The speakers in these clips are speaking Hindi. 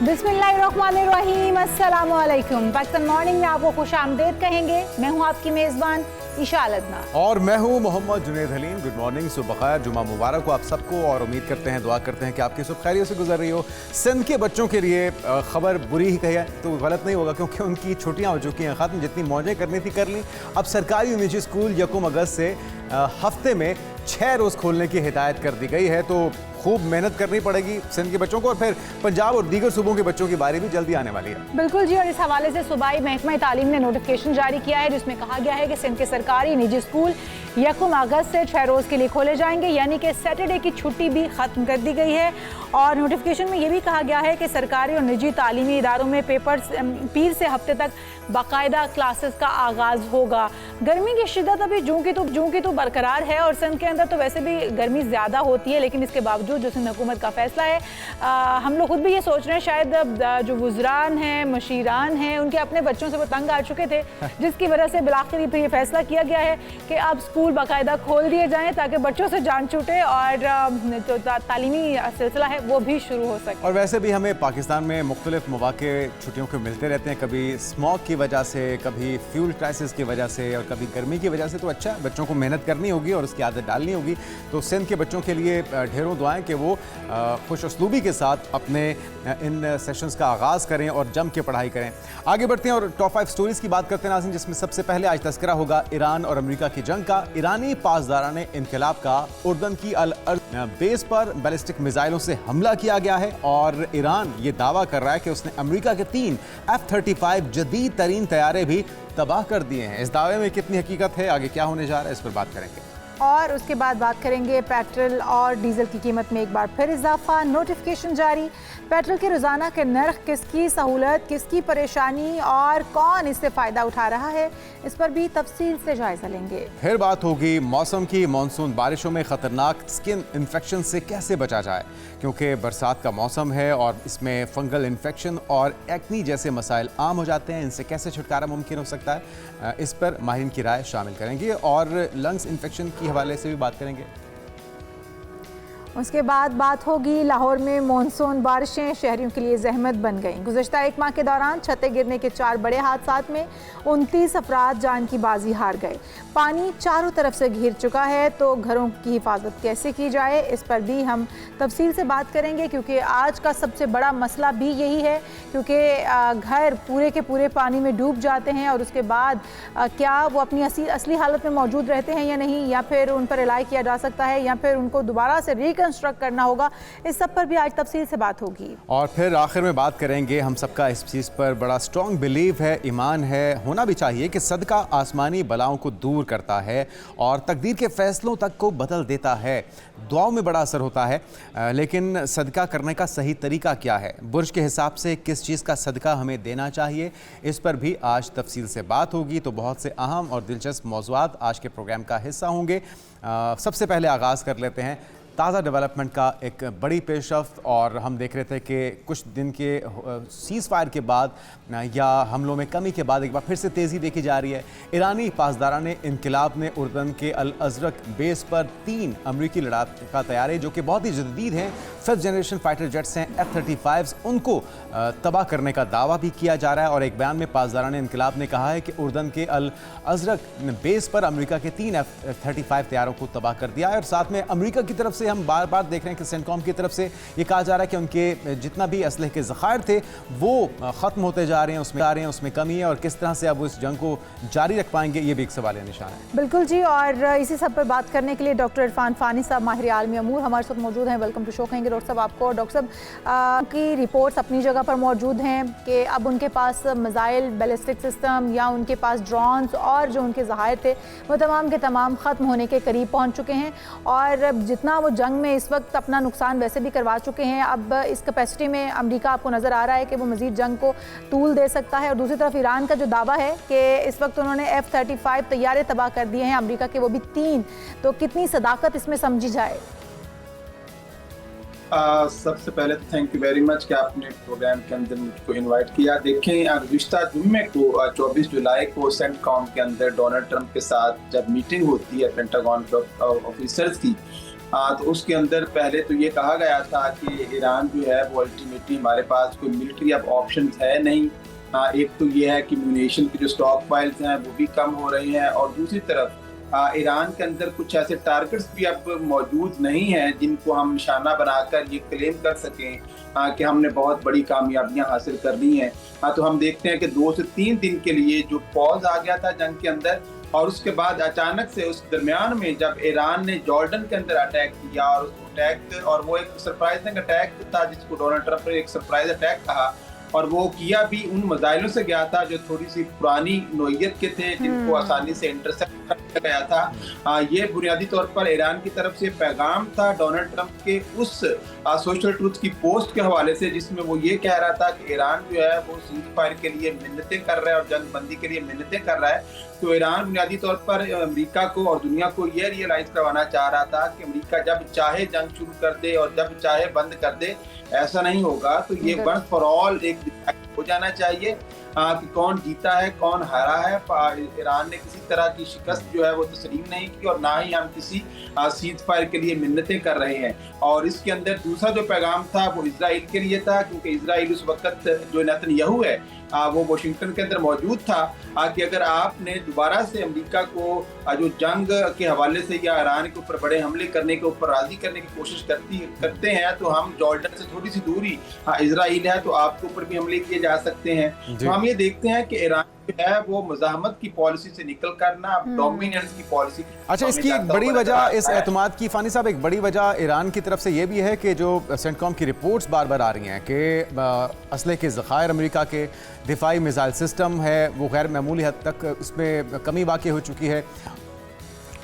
बिस्मिल्लाहिर्रहमानिर्रहीम, अस्सलाम वालेकुम। पाकिस्तान मॉर्निंग में आपको खुश आमदेद कहेंगे। मैं हूँ आपकी मेज़बान इशाल अदनान और मैं हूँ मोहम्मद जुनैद हलीम। गुड मॉर्निंग, सुबह खैर, जुमा मुबारक हो आप सबको। और उम्मीद करते हैं, दुआ करते हैं कि आपकी सुबह खैरियत से गुजर रही हो। सिंध के बच्चों के लिए खबर बुरी ही कही है तो गलत नहीं होगा, क्योंकि उनकी छुट्टियाँ हो चुकी हैं ख़त्म। जितनी मौजें करनी थी कर ली। अब सरकारी और निजी स्कूल 1 अगस्त से हफ्ते में 6 रोज़ खोलने की हिदायत कर दी गई है। तो खूब मेहनत करनी पड़ेगी सिंध के बच्चों को, और फिर पंजाब और दीगर सूबों के बच्चों की बारी भी जल्दी आने वाली है। बिल्कुल जी, और इस हवाले से सूबाई महकमा तालीम ने नोटिफिकेशन जारी किया है, जिसमें कहा गया है कि सिंध के सरकारी निजी स्कूल 1 अगस्त से 6 रोज़ के लिए खोले जाएंगे, यानी कि सैटरडे की छुट्टी भी ख़त्म कर दी गई है। और नोटिफिकेशन में ये भी कहा गया है कि सरकारी और निजी तालीमी इदारों में पीर से हफ्ते तक बाकायदा क्लासेस का आगाज़ होगा। गर्मी की शिद्दत अभी जूं की तो बरकरार है, और सिंध के अंदर तो वैसे भी गर्मी ज़्यादा होती है, लेकिन इसके बावजूद जो सिंध हुकूमत का फैसला है, हम लोग खुद भी ये सोच रहे हैं, शायद जो वुज़रान हैं, मशीरान हैं, उनके अपने बच्चों से वो तंग आ चुके थे, जिसकी वजह से बिलाखिर ये फैसला किया गया है कि अब स्कूल बाकायदा खोल दिए जाएँ, ताकि बच्चों से जान छूटे और जो तालीमी सिलसिला है वो भी शुरू हो सके। और वैसे भी हमें पाकिस्तान में मुख्तलिफ मौके छुट्टियों के मिलते रहते हैं, कभी स्मॉग की वजह से, कभी फ्यूल क्राइसिस की वजह से, और कभी गर्मी की वजह से। तो अच्छा, बच्चों को मेहनत करनी होगी और उसकी आदत डालनी होगी। तो सिंध के बच्चों के लिए ढेरों दुआएं कि वो खुश उसलूबी के साथ अपने इन सेशंस का आगाज़ करें और जम के पढ़ाई करें। आगे बढ़ते हैं और टॉप 5 स्टोरीज़ की बात करते हैं नाज़रीन, जिसमें सबसे पहले आज तस्करा होगा ईरान और अमेरिका की जंग का। ईरानी पासदारान इनकलाब का उर्दन की अल अर्ज बेस पर बैलिस्टिक मिसाइलों से हमला किया गया है, और ईरान ये दावा कर रहा है कि उसने अमेरिका के 3 F-35 जदीद तरीन तैयारे भी तबाह कर दिए हैं। इस दावे में कितनी हकीकत है, आगे क्या होने जा रहा है, इस पर बात करेंगे। और उसके बाद बात करेंगे पेट्रोल और डीजल की कीमत में एक बार फिर इजाफा। नोटिफिकेशन जारी, पेट्रोल के रोज़ाना के नर्ख, किसकी सहूलत, किसकी परेशानी और कौन इससे फ़ायदा उठा रहा है, इस पर भी तफसील से जायज़ा लेंगे। फिर बात होगी मौसम की। मानसून बारिशों में ख़तरनाक स्किन इन्फेक्शन से कैसे बचा जाए, क्योंकि बरसात का मौसम है और इसमें फंगल इन्फेक्शन और एक्नी जैसे मसाइल आम हो जाते हैं। इनसे कैसे छुटकारा मुमकिन हो सकता है, इस पर माहिरीन की राय शामिल करेंगे। और लंग्स इन्फेक्शन की हवाले से भी बात करेंगे। उसके बाद बात होगी लाहौर में मानसून बारिशें शहरियों के लिए जहमत बन गईं। गुज़श्ता 1 माह के दौरान छतें गिरने के 4 बड़े हादसात में 29 अफराद जान की बाजी हार गए। पानी चारों तरफ से घिर चुका है, तो घरों की हिफाजत कैसे की जाए, इस पर भी हम तफसील से बात करेंगे, क्योंकि आज का सबसे बड़ा मसला भी यही है, क्योंकि घर पूरे के पूरे पानी में डूब जाते हैं, और उसके बाद क्या वो अपनी असली हालत में मौजूद रहते हैं या नहीं, या फिर उन पर इलाज किया जा सकता है, या फिर उनको दोबारा से रिकंस्ट्रक्ट करना होगा। इस सब पर भी आज तफसील से बात होगी। और फिर आखिर में बात करेंगे, हम सबका इस चीज़ पर बड़ा स्ट्रॉन्ग बिलीव है, ईमान है, होना भी चाहिए, कि सदका आसमानी बलाओं को दूर करता है और तकदीर के फैसलों तक को बदल देता है। दुआओं में बड़ा असर होता है, लेकिन सदका करने का सही तरीका क्या है, बुर्ज के हिसाब से किस चीज़ का सदका हमें देना चाहिए, इस पर भी आज तफसील से बात होगी। तो बहुत से अहम और दिलचस्प मौज़ूआत आज के प्रोग्राम का हिस्सा होंगे। सबसे पहले आगाज़ कर लेते हैं ताज़ा डेवलपमेंट का। एक बड़ी पेशरफ्त, और हम देख रहे थे कि कुछ दिन के सीज़ फायर के बाद या हमलों में कमी के बाद एक बार फिर से तेज़ी देखी जा रही है। ईरानी पासदारान इनकलाब ने उर्दन के अल अज़रक बेस पर 3 अमरीकी लड़ाका तैयारे, जो कि बहुत ही जदीद हैं, 5th जनरेशन फाइटर जेट्स हैं, F-35, उनको तबाह करने का दावा भी किया जा रहा है। और एक बयान में पासदारान इनकलाब ने कहा है कि उर्दन के अल अज़रक बेस पर अमरीका के 3 F-35 तैयारों को तबाह कर दिया है। और साथ में अमरीका की तरफ से हम बार बार देख रहे हैं कि सेंटकॉम की तरफ से ये कहा जा रहा है कि उनके जितना भी असलहे के ज़खायर थे वो ख़त्म होते जा रहे हैं, उसमें कमी है, और किस तरह से अब उस जंग को जारी रख पाएंगे, ये भी एक सवाल निशान है। बिल्कुल जी, और इसी सब पर बात करने के लिए डॉक्टर इरफान फानी साहब, माहिर आलमी अमूर, हमारे साथ मौजूद हैं। वेलकम टू शो कहेंगे डॉक्टर साहब आपको। और डॉक्टर साहब की रिपोर्ट्स अपनी जगह पर मौजूद हैं कि अब उनके पास मिसाइल, बैलिस्टिक सिस्टम, या उनके पास ड्रोन्स और जो उनके ज़खायर थे वो तमाम के तमाम ख़त्म होने के करीब पहुँच चुके हैं, और जितना वो जंग में इस वक्त अपना नुकसान वैसे भी करवा चुके हैं, अब इस कैपेसिटी में अमेरिका आपको नज़र आ रहा है कि वो मज़ीद जंग को तूल दे सकता है। और दूसरी तरफ ईरान का जो दावा है कि इस वक्त उन्होंने F-35 तैयारे तबाह कर दिए हैं, अमेरिका के वो भी 3, तो कितनी सदाकत इसमें समझी जाए? सबसे पहले तो थैंक यू वेरी मच कि आपने प्रोग्राम के अंदर मुझको इनवाइट किया। देखें, गुज़िश्ता जुम्मे को 24 जुलाई को सेंटकॉम के अंदर डोनाल्ड ट्रंप के साथ जब मीटिंग होती है पेंटागन के ऑफिसर्स की, तो उसके अंदर पहले तो ये कहा गया था कि ईरान जो है वो अल्टीमेटली हमारे पास कोई मिलिट्री अब ऑप्शन है नहीं। एक तो ये है कि म्यूनिशन की जो स्टॉक फाइल्स हैं वो भी कम हो रही हैं, और दूसरी तरफ ईरान के अंदर कुछ ऐसे टारगेट्स भी अब मौजूद नहीं हैं जिनको हम निशाना बनाकर ये क्लेम कर सकें कि हमने बहुत बड़ी कामयाबियां हासिल कर ली हैं। तो हम देखते हैं कि 2 से 3 दिन के लिए जो पॉज आ गया था जंग के अंदर, और उसके बाद अचानक से उस दरमियान में जब ईरान ने जॉर्डन के अंदर अटैक किया, और उस अटैक और वो एक सरप्राइजिंग अटैक था जिसको डोनाल्ड ट्रंप ने एक सरप्राइज अटैक कहा, और वो किया भी उन मिसाइलों से गया था जो थोड़ी सी पुरानी नोयत के थे, जिनको आसानी से इंटरसेप्ट कर गया था। ये बुनियादी तौर पर ईरान की तरफ से पैगाम था डोनाल्ड ट्रंप के उस सोशल ट्रूथ की पोस्ट के हवाले से, जिसमें वो ये कह रहा था कि ईरान जो है वो सीज फायर के लिए मिन्नतें कर रहा है और जंग बंदी के लिए मिन्नतें कर रहा है। तो ईरान बुनियादी तौर पर अमेरिका को और दुनिया को ये रियलाइज करवाना चाह रहा था कि अमेरिका जब चाहे जंग शुरू कर दे और जब चाहे बंद कर दे, ऐसा नहीं होगा। तो ये वंस फॉर ऑल एक हो जाना चाहिए कि कौन जीता है कौन हारा है। ईरान ने किसी तरह की शिकस्त जो है वो तस्लीम नहीं की, और ना ही हम किसी सीज फायर के लिए मिन्नतें कर रहे हैं। और इसके अंदर दूसरा जो पैगाम था वो इजराइल के लिए था, क्योंकि इजराइल उस वक्त जो नेतन्याहू है वो वाशिंगटन के अंदर मौजूद था कि अगर आपने दोबारा से अमेरिका को जो जंग के हवाले से या ईरान के ऊपर बड़े हमले करने के ऊपर राजी करने की कोशिश करते हैं, तो हम जॉर्डन से थोड़ी सी दूरी इजराइल है तो आपके ऊपर भी हमले किए जा सकते हैं। तो हम ये देखते हैं कि ईरान जो है वो मज़ाहमत की पॉलिसी से निकल कर ना डोमिनेंस की पॉलिसी। अच्छा, इसकी एक बड़ी वजह, इस एतमाद की फानी साहब, एक बड़ी वजह ईरान की तरफ से ये भी है कि जो सेंटकॉम की रिपोर्ट्स बार बार आ रही हैं कि असले के ज़खायर अमेरिका के दिफाई मिसाइल सिस्टम है वो गैर मामूली हद तक उसमें कमी वाक़ई हो चुकी है,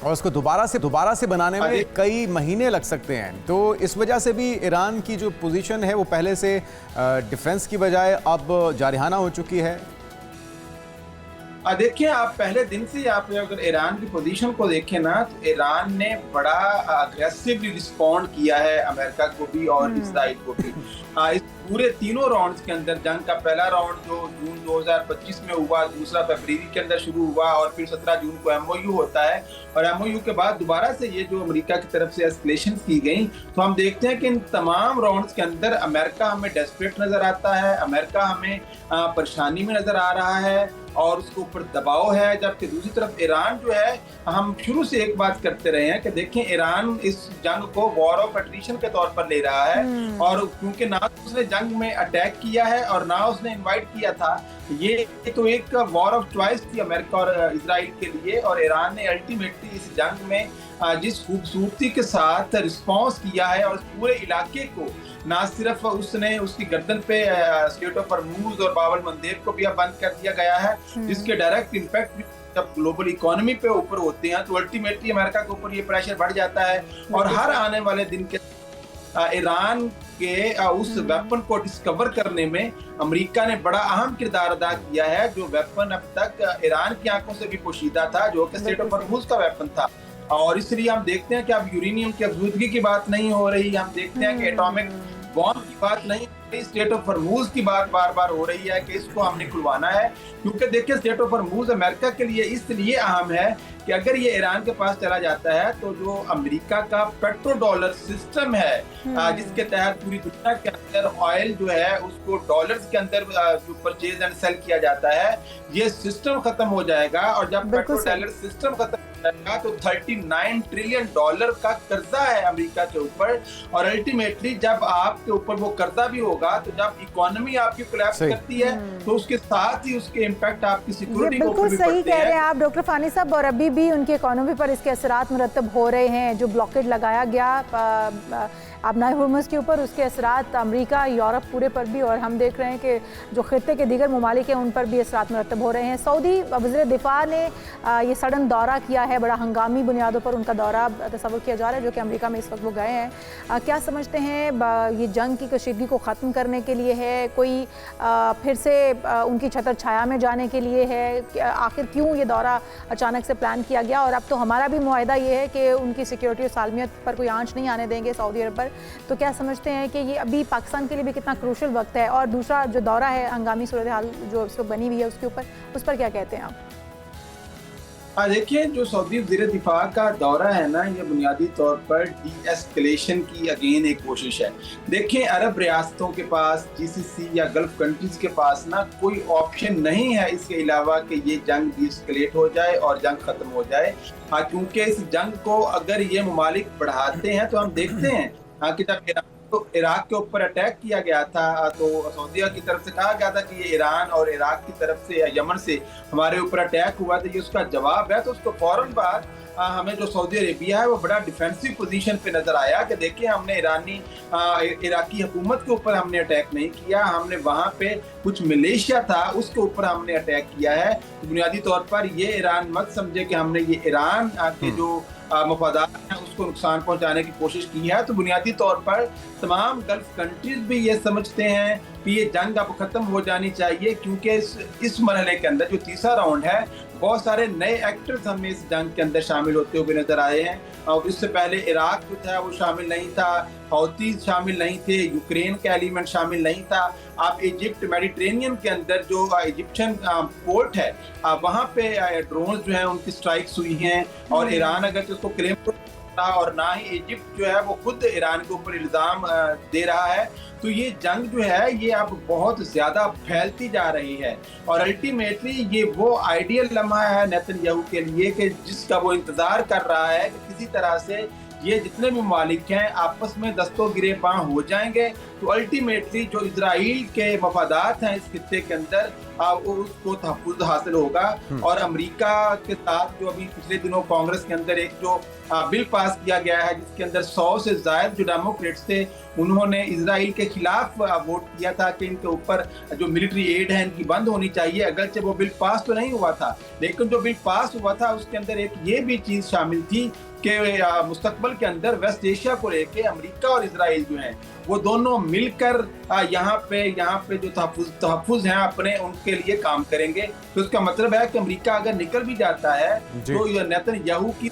और उसको दोबारा से बनाने में कई महीने लग सकते हैं। तो इस वजह से भी ईरान की जो पोजीशन है वो पहले से डिफेंस की बजाय अब जारहाना हो चुकी है। देखिए, आप पहले दिन से आप अगर ईरान की पोजीशन को देखें ना, तो ईरान ने बड़ा अग्रेसिवली रिस्पॉन्ड किया है अमेरिका को भी और इजराइल को भी। इस पूरे तीनों राउंड्स के अंदर जंग का पहला राउंड जो जून 2025 में हुआ, दूसरा फरवरी के अंदर शुरू हुआ, और फिर 17 जून को MOU होता है, और MOU के बाद दोबारा से ये जो अमेरिका की तरफ से एस्केलेशन की गई। तो हम देखते हैं कि इन तमाम राउंड्स के अंदर अमेरिका हमें डेस्परेट नजर आता है, अमेरिका हमें परेशानी में नजर आ रहा है और उसके ऊपर दबाव है। जबकि दूसरी तरफ ईरान जो है, हम शुरू से एक बात करते रहे हैं कि देखें, ईरान इस जंग को वॉर ऑफ एट्रिशन के तौर पर ले रहा है, और क्योंकि ना उसने जंग में अटैक किया है और ना उसने इनवाइट किया था, ये तो एक वॉर ऑफ चॉइस थी अमेरिका और इजराइल के लिए। और ईरान ने अल्टीमेटली इस जंग में जिस खूबसूरती के साथ रिस्पॉन्स किया है, और पूरे इलाके को ना सिर्फ उसने उसकी गर्दन पे स्टेट ऑफ हॉर्मुज और बाब अल मंदेब को भी अब बंद कर दिया गया है, जिसके डायरेक्ट इम्पैक्ट जब ग्लोबल इकोनॉमी पे ऊपर होते हैं तो अल्टीमेटली अमेरिका के ऊपर ये प्रेशर बढ़ जाता है। और हर आने वाले दिन के ईरान के उस वेपन को डिस्कवर करने में अमेरिका ने बड़ा अहम किरदार अदा किया है, जो वेपन अब तक ईरान की आंखों से भी पोशीदा था, जो कि स्टेट ऑफ हॉर्मुज का वेपन था। और इसलिए हम देखते हैं कि अब यूरेनियम की अफजूदगी की बात नहीं हो रही, हम देखते हैं कि एटॉमिक बॉम्ब की बात नहीं, स्टेट ऑफ हॉर्मुज की बात बार बार हो रही है कि इसको हमने खुलवाना है। क्योंकि देखिए, स्टेट ऑफ हॉर्मुज अमेरिका के लिए इसलिए अहम है कि अगर ये ईरान के पास चला जाता है तो जो अमेरिका का पेट्रो डॉलर सिस्टम है, जिसके तहत पूरी दुनिया के अंदर ऑयल जो है उसको डॉलर्स के अंदर जो परचेज एंड सेल किया जाता है, ये सिस्टम खत्म हो जाएगा। और जब पेट्रो डॉलर सिस्टम खत्म तो $39 ट्रिलियन का कर्जा है अमेरिका के ऊपर, और अल्टीमेटली जब आपके ऊपर वो कर्जा भी होगा, तो जब इकोनॉमी आपकी कोलैप्स करती है तो उसके साथ ही उसके इम्पैक्ट आपकी सिक्योरिटी को भी पड़ते हैं। बिल्कुल सही कह रहे हैं आप डॉक्टर फानी साहब, और अभी भी उनकी इकोनॉमी पर इसके असरात मुरतब हो रहे हैं। जो ब्लॉकेज लगाया गया अपनाए हुर्मुज़ के ऊपर, उसके असरात अमेरिका, यूरोप पूरे पर भी, और हम देख रहे हैं कि जो खित्ते के दीगर ममालिक हैं उन पर भी असरात मुरतब हो रहे हैं। सऊदी वज़ीर दिफा ने ये सडन दौरा किया है, बड़ा हंगामी बुनियादों पर उनका दौरा तस्वुर किया जा रहा है, जो कि अमेरिका में इस वक्त वो गए हैं। क्या समझते हैं, ये जंग की कशीदगी को ख़त्म करने के लिए है, कोई फिर से उनकी छतर छाया में जाने के लिए है? आखिर क्यों ये दौरा अचानक से प्लान किया गया? और अब तो हमारा भी मुआहदा ये है कि उनकी सिक्योरिटी और सालमियत पर कोई आंच नहीं आने देंगे सऊदी अरब पर। तो क्या समझते हैं कि ये अभी पाकिस्तान के लिए भी कितना क्रूशल वक्त है? और दूसरा जो दौरा है, हंगामी सूरत हाल जो इस वक्त बनी हुई है उसके ऊपर, उस पर क्या कहते हैं आप? देखिए, जो सऊदी वज़ीर दिफा का दौरा है ना, ये बुनियादी तौर पर डी एस्केलेशन की अगेन एक कोशिश है। देखिए, अरब रियासतों के पास, जीसीसी या गल्फ कंट्रीज के पास ना कोई ऑप्शन नहीं है इसके अलावा कि ये जंग डी एस्केलेट हो जाए और जंग खत्म हो जाए। क्योंकि इस जंग को अगर ये ममालिक बढ़ाते हैं तो हम देखते हैं कि जब तो इराक के ऊपर अटैक किया गया था तो सऊदीया की तरफ से कहा गया था कि ये ईरान और इराक की तरफ से या यमन से हमारे ऊपर अटैक हुआ था, ये उसका जवाब है। तो उसको फौरन बाद हमें जो सऊदी अरेबिया है वो बड़ा डिफेंसिव पोजीशन पे नजर आया कि देखिए, हमने इराकी हुकूमत के ऊपर हमने अटैक नहीं किया, हमने वहां पे कुछ मलेशिया था उसके ऊपर हमने अटैक किया है। तो बुनियादी तौर पर ये ईरान मत समझे कि हमने ये ईरान के जो मफादात हैं उसको नुकसान पहुंचाने की कोशिश की है। तो बुनियादी तौर पर तमाम गल्फ कंट्रीज भी ये समझते हैं कि ये जंग अब खत्म हो जानी चाहिए, क्योंकि इस मरहले के अंदर जो तीसरा राउंड है, बहुत सारे नए एक्टर्स हमें इस जंग के अंदर शामिल होते हुए नजर आए हैं। और इससे पहले इराक जो था वो शामिल नहीं था, हौतीज शामिल नहीं थे, यूक्रेन का एलिमेंट शामिल नहीं था। आप इजिप्ट, मेडिटेरेनियन के अंदर जो इजिप्शियन पोर्ट है, वहाँ पे ड्रोन जो है उनकी स्ट्राइक्स हुई हैं। और ईरान अगर उसको क्लेम और ना ही इजिप्ट जो है वो खुद ईरान के ऊपर इल्जाम दे रहा है। तो ये जंग जो है ये अब बहुत ज्यादा फैलती जा रही है और अल्टीमेटली ये वो आइडियल लम्हा है नेतन्याहू के लिए कि जिसका वो इंतजार कर रहा है कि किसी तरह से ये जितने भी मालिक हैं आपस में दस्तों गिरेबां हो जाएंगे। तो अल्टीमेटली जो इजराइल के मफादात हैं इस खित्ते के अंदर उसको तहफ़्फ़ुज़ हासिल होगा। और अमेरिका के साथ जो अभी पिछले दिनों कांग्रेस के अंदर एक जो बिल पास किया गया है जिसके अंदर 100 से ज़ायद जो डेमोक्रेट्स थे उन्होंने इजराइल के खिलाफ वोट किया था कि इनके ऊपर जो मिलिट्री एड है इनकी बंद होनी चाहिए। अगरचे वो बिल पास तो नहीं हुआ था, लेकिन जो बिल पास हुआ था उसके अंदर एक ये भी चीज़ शामिल थी कि मुस्तकबल के अंदर वेस्ट एशिया को लेके अमेरिका और इजराइल जो हैं वो दोनों मिलकर यहाँ पे जो तहफ़्फ़ुज़ हैं अपने उनके लिए काम करेंगे। तो इसका मतलब है कि अमेरिका अगर निकल भी जाता है तो नेतन्याहू की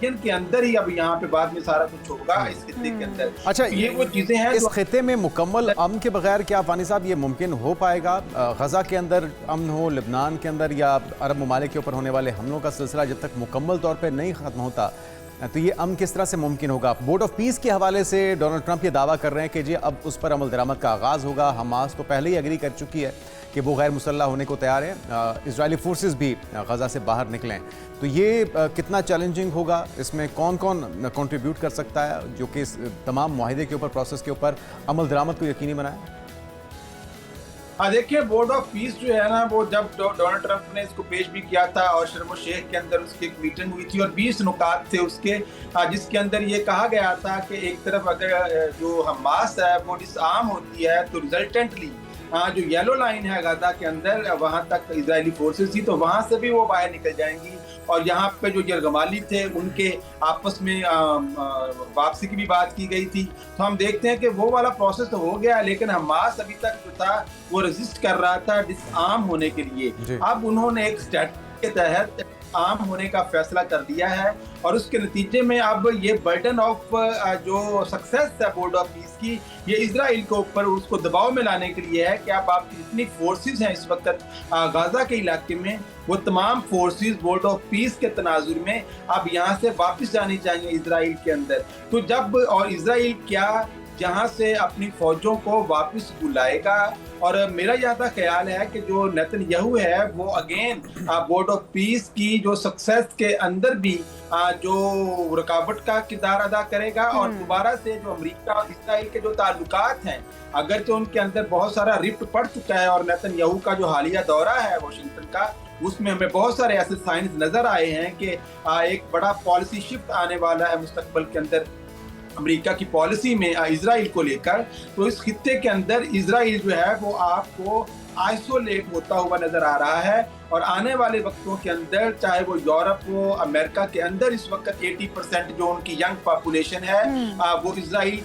के अंदर ही अब यहाँ पे बाद में सारा कुछ होगा इस खित्ते के अंदर। अच्छा, ये वो चीजें हैं इस खित्ते में मुकम्मल अमन के बगैर क्या फानी साहब ये मुमकिन हो पाएगा? गजा के अंदर अमन हो, लेबनान के अंदर या अरब ममालिक के ऊपर होने वाले हमलों का सिलसिला जब तक मुकम्मल तौर पर नहीं खत्म होता तो ये अमन किस तरह से मुमकिन होगा? बोर्ड ऑफ पीस के हवाले से डोनाल्ड ट्रंप ये दावा कर रहे हैं कि जी अब उस पर अमल दरामद का आगाज़ होगा। हमास तो पहले ही एग्री कर चुकी है कि वो गैर मुसल्लह होने को तैयार है, इजरायली फोर्सेस भी गजा से बाहर निकलें। तो ये कितना चैलेंजिंग होगा? इसमें कौन कौन कंट्रीब्यूट कर सकता है जो कि इस तमाम मुआहिदे के ऊपर, प्रोसेस के ऊपर अमल दरामद को यकीनी बनाए? देखिए, बोर्ड ऑफ पीस जो है ना वो जब डोनाल्ड ट्रंप ने इसको पेश भी किया था और शर्म शेख के अंदर उसकी एक मीटिंग हुई थी और 20 नुकात थे उसके, जिसके अंदर ये कहा गया था कि एक तरफ अगर जो हमास है वो डिसआर्म होती है तो रिजल्टेंटली जो येलो लाइन है गाजा के अंदर वहां तक इजरायली फोर्सेस थी तो वहां से भी वो बाहर निकल जाएंगी। और यहाँ पे जो यरगमाली थे उनके आपस में वापसी की भी बात की गई थी। तो हम देखते हैं कि वो वाला प्रोसेस तो हो गया, लेकिन हमास अभी तक जो था वो रेजिस्ट कर रहा था डिसआर्म होने के लिए। अब उन्होंने एक स्ट्रैटेजी के तहत आम होने का फैसला कर दिया है और उसके नतीजे में अब ये बर्डन ऑफ जो सक्सेस है बोर्ड ऑफ पीस की ये इजराइल के ऊपर उसको दबाव में लाने के लिए है कि अब आपकी जितनी फोर्सेस हैं इस वक्त गाजा के इलाके में वो तमाम फोर्सेस बोर्ड ऑफ पीस के तनाजुर में अब यहाँ से वापस जानी चाहिए इजराइल के अंदर। तो जब और इजराइल क्या जहाँ से अपनी फौजों को वापस बुलाएगा। और मेरा यहाँ तक ख्याल है कि जो नेतन्याहू है वो अगेन बोर्ड ऑफ पीस की जो सक्सेस के अंदर भी जो रुकावट का किरदार अदा करेगा और दोबारा से जो अमेरिका और इस्राइल के जो ताल्लुकात हैं अगर तो उनके अंदर बहुत सारा रिफ्ट पड़ चुका है और नेतन्याहू का जो हालिया दौरा है वाशिंगटन का उसमें हमें बहुत सारे ऐसे साइंस नजर आए हैं कि एक बड़ा पॉलिसी शिफ्ट आने वाला है मुस्तकबल के अंदर अमेरिका की पॉलिसी में इजराइल को लेकर। तो इस खित्ते के अंदर इजराइल जो है वो आपको आइसोलेट होता हुआ नजर आ रहा है और आने वाले वक्तों के अंदर चाहे वो यूरोप हो अमेरिका के अंदर इस वक्त 80% जो उनकी यंग पॉपुलेशन है वो इजराइल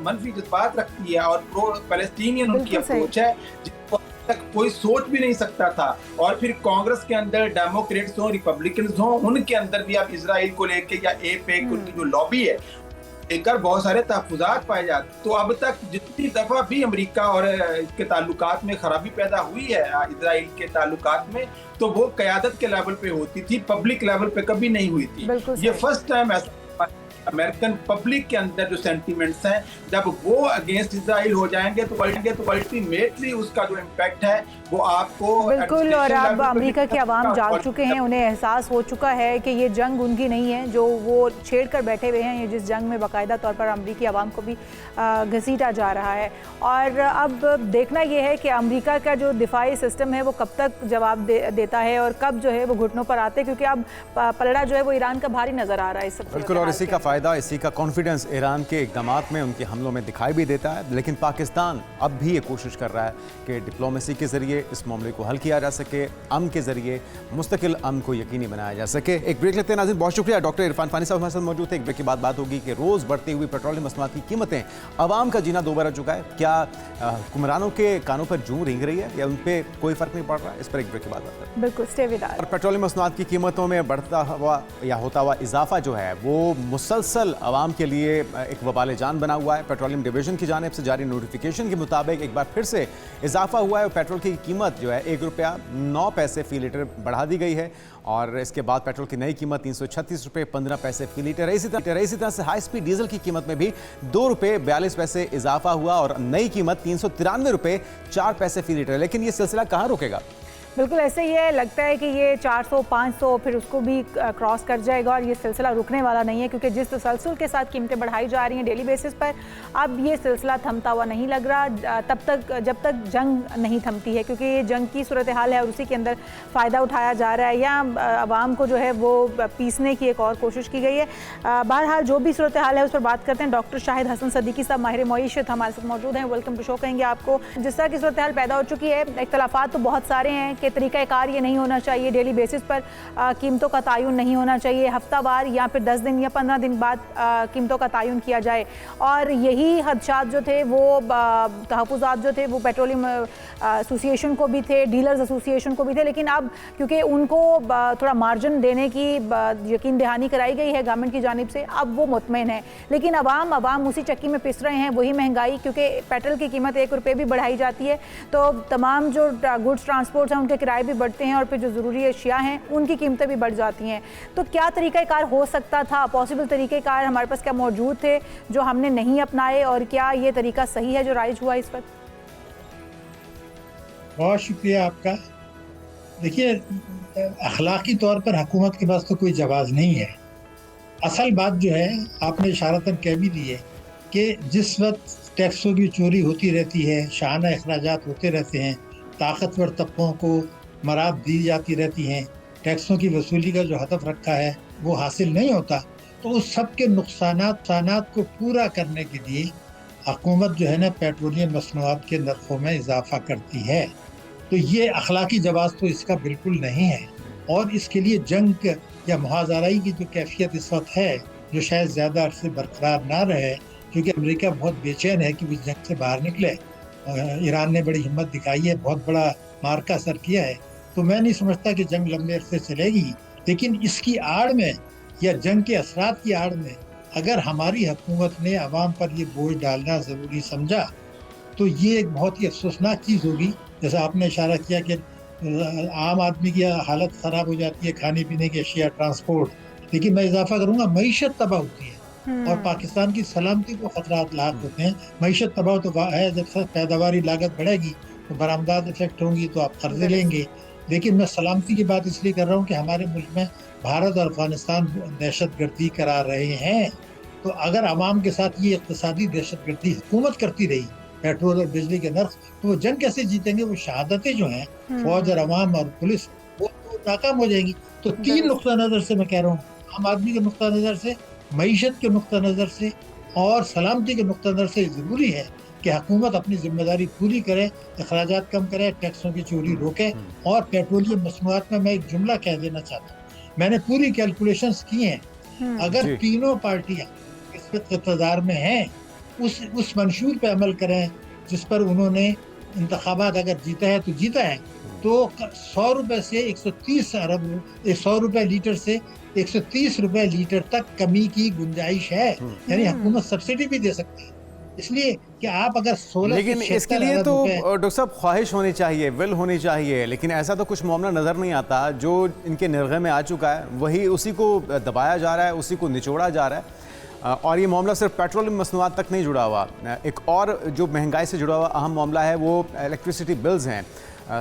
मनफी जज्बात रखती है और प्रो पैलेस्टीनियन उनकी अप्रोच है जिसको तक कोई सोच भी नहीं सकता था। और फिर कांग्रेस के अंदर डेमोक्रेट्स हो रिपब्लिकन्स हो उनके अंदर भी आप इजराइल को लेके या एपेक उनकी जो लॉबी है लेकर बहुत सारे तहफुजात पाए जाते। तो अब तक जितनी दफा भी अमेरिका और इसके ताल्लुकात में खराबी पैदा हुई है इजराइल के ताल्लुकात में, तो वो क़यादत के लेवल पे होती थी, पब्लिक लेवल पे कभी नहीं हुई थी। ये फर्स्ट टाइम ऐसा अमेरिकन पब्लिक के अंदर जो सेंटिमेंट्स हैं, जब वो अगेंस्ट इजराइल हो जाएंगे तो अल्टीमेटली उसका जो इम्पैक्ट है वो आपको बिल्कुल। और अब अमेरिका के अवाम जाग चुके हैं, उन्हें एहसास हो चुका है कि ये जंग उनकी नहीं है जो वो छेड़ कर बैठे हुए हैं। ये जिस जंग में बाकायदा तौर पर अमेरिकी अवाम को भी घसीटा जा रहा है। और अब देखना ये है कि अमेरिका का जो दिफाई सिस्टम है वो कब तक जवाब देता है और कब जो है वो घुटनों पर आते हैं, क्योंकि अब पलड़ा जो है वो ईरान का भारी नजर आ रहा है इस सब। बिल्कुल, और इसी का फायदा, इसी का कॉन्फिडेंस ईरान के इक़दामात में, उनके हमलों में दिखाई भी देता है। लेकिन पाकिस्तान अब भी ये कोशिश कर रहा है कि डिप्लोमेसी के जरिए इस मामले को हल किया जा सके, अमन के जरिए मुस्तकिल अमन को यकीनी बनाया जा सके। एक ब्रेक लेते हैं नाज़रीन, बहुत शुक्रिया। डॉक्टर इरफान फानी साहब हमारे साथ मौजूद थे। एक ब्रेक के बाद बात होगी कि रोज़ बढ़ती हुई पेट्रोलियम मसनूआत की कीमतें आवाम का जीना दोबारा चुका है, क्या हुक्मरानों के कानों पर जूं रेंग रही है या उन पर कोई फर्क नहीं पड़ रहा है? इस पर एक ब्रेक के बाद बात करते हैं। बिल्कुल, स्टे विद अस। और पेट्रोलियम मसनूआत की कीमतों में बढ़ता हुआ या होता हुआ इजाफा जो है वो मुसलसल आवाम के लिए एक वबाल जान बना हुआ है। पेट्रोलियम डिवीजन की जानिब से जारी नोटिफिकेशन के मुताबिक एक बार फिर से इजाफा हुआ है। पेट्रोल की कीमत जो है ₹1.09 फी लीटर बढ़ा दी गई है और इसके बाद पेट्रोल की नई कीमत ₹336.15 फी लीटर है। इसी तरह से हाई स्पीड डीजल की कीमत में भी ₹2.42 इजाफा हुआ और नई कीमत ₹393.04 फी लीटर है। लेकिन ये सिलसिला कहाँ रुकेगा? बिल्कुल ऐसे ही है, लगता है कि ये 400, 500 फिर उसको भी क्रॉस कर जाएगा और ये सिलसिला रुकने वाला नहीं है, क्योंकि जिस तसलसल के साथ कीमतें बढ़ाई जा रही हैं डेली बेसिस पर, अब ये सिलसिला थमता हुआ नहीं लग रहा तब तक जब तक जंग नहीं थमती है, क्योंकि ये जंग की सूरत हाल है और उसी के अंदर फ़ायदा उठाया जा रहा है या आवाम को जो है वो पीसने की एक और कोशिश की गई है। बहरहाल जो भी सूरत हाल है उस पर बात करते हैं। डॉक्टर शाहिद हसन सदीकी साहब माहिर मईशत हमारे साथ मौजूद हैं। वेलकम टू शो कहेंगे आपको। जिस तरह की सूरत हाल पैदा हो चुकी है, इख्तलाफात तो बहुत सारे हैं कि तरीक़ाकार ये नहीं होना चाहिए, डेली बेसिस पर कीमतों का तयन नहीं होना चाहिए, हफ्तावार या फिर 10 दिन या 15 दिन बाद कीमतों का तयन किया जाए। और यही खदशात जो थे वो तहफ़्फ़ुज़ात जो थे वो पेट्रोलियम एसोसिएशन को भी थे, डीलर्स एसोसिएशन को भी थे, लेकिन अब क्योंकि उनको थोड़ा मार्जिन देने की यकीन दहानी कराई गई है गवर्नमेंट की जानिब से, अब वो मुतमईन है। लेकिन अवाम उसी चक्की में पिस रहे हैं, वही महंगाई, क्योंकि पेट्रोल की कीमत ₹1 भी बढ़ाई जाती है तो तमाम जो गुड्स ट्रांसपोर्ट हैं उनके किराए भी बढ़ते हैं और फिर जो ज़रूरी अशिया हैं उनकी कीमतें भी बढ़ जाती हैं। तो क्या तरीक़ाकार हो सकता था, पॉसिबल तरीक़ेकार हमारे पास क्या मौजूद थे जो हमने नहीं अपनाए, और क्या ये तरीका सही है जो राइज हुआ इस वक्त? बहुत शुक्रिया आपका। देखिए, अखलाकी तौर पर हुकूमत के पास तो कोई जवाब नहीं है। असल बात जो है, आपने इशारतन कह भी दी है कि जिस वक्त टैक्सों की चोरी होती रहती है, शाहाना अखराजात होते रहते हैं, ताकतवर तबकों को मराद दी जाती रहती हैं, टैक्सों की वसूली का जो हदफ रखा है वो हासिल नहीं होता, तो उस सब के नुकसानात को पूरा करने के लिए हुकूमत जो है ना पेट्रोलियम मसनूआत के नरखों में इजाफा करती है। तो ये अखलाकी जवाब तो इसका बिल्कुल नहीं है। और इसके लिए जंग या मुहाज़राई की जो कैफियत इस वक्त है, जो शायद ज़्यादा अरसे बरकरार ना रहे, क्योंकि अमेरिका बहुत बेचैन है कि वो जंग से बाहर निकले। ईरान ने बड़ी हिम्मत दिखाई है, बहुत बड़ा मार्का सर किया है, तो मैं नहीं समझता कि जंग लंबे अरसे चलेगी। लेकिन इसकी आड़ में या जंग के असरात की आड़ में अगर हमारी हुकूमत ने अवाम पर ये बोझ डालना ज़रूरी समझा तो ये एक बहुत ही अफसोसनाक चीज़ होगी। जैसा आपने इशारा किया कि आम आदमी की हालत ख़राब हो जाती है, खाने पीने की अशिया, ट्रांसपोर्ट। लेकिन मैं इजाफा करूँगा, मईशत तबाह होती है और पाकिस्तान की सलामती को खतरात लाक होते हैं। मईशत तबाह तो है, जब पैदावारी लागत बढ़ेगी तो बरामदात इफेक्ट होंगी तो आप कर्जे लेंगे। लेकिन मैं सलामती की बात इसलिए कर रहा हूँ कि हमारे मुल्क में भारत और अफगानिस्तान दहशतगर्दी करा रहे हैं, तो अगर अवाम के साथ ये इक़्तिसादी दहशतगर्दी हुकूमत करती रही, पेट्रोल और बिजली के नर्ख, तो वो जंग कैसे जीतेंगे? वो शहादतें जो हैं फौज और अवाम और पुलिस, वो नाकाम हो जाएंगी। तो 3 नुक्ता नज़र से मैं कह रहा हूँ, आम आदमी के नुक्ता नज़र से, मईशत के नुक्ता नज़र से और सलामती के नुक्ता नज़र से ज़रूरी है कि हुकूमत अपनी जिम्मेदारी पूरी करे, अखराजात कम करे, टैक्सों की चोरी रोके। और पेट्रोलियम मसनूआत में मैं एक जुमला कह देना चाहता हूँ, मैंने पूरी कैलकुलेशंस की हैं। अगर तीनों पार्टियां इस वक्त इक़्तिदार में हैं, उस मंशूर पे अमल करें जिस पर उन्होंने इंतखाबात अगर जीता है तो जीता है, तो 100 रुपए से 130 अरब 100 रुपए लीटर से 130 रुपए लीटर तक कमी की गुंजाइश है। यानी हुकूमत सब्सिडी भी दे सकती है। इसलिए कि आप अगर 16 लेकिन इसके लिए तो डॉक्टर साहब ख्वाहिश होनी चाहिए, विल होनी चाहिए, लेकिन ऐसा तो कुछ मामला नज़र नहीं आता। जो इनके निर्गे में आ चुका है वही उसी को दबाया जा रहा है, उसी को निचोड़ा जा रहा है। और ये मामला सिर्फ पेट्रोलियम मसनूआत तक नहीं जुड़ा हुआ। एक और जो महंगाई से जुड़ा हुआ अहम मामला है वो इलेक्ट्रिसिटी बिल्स हैं।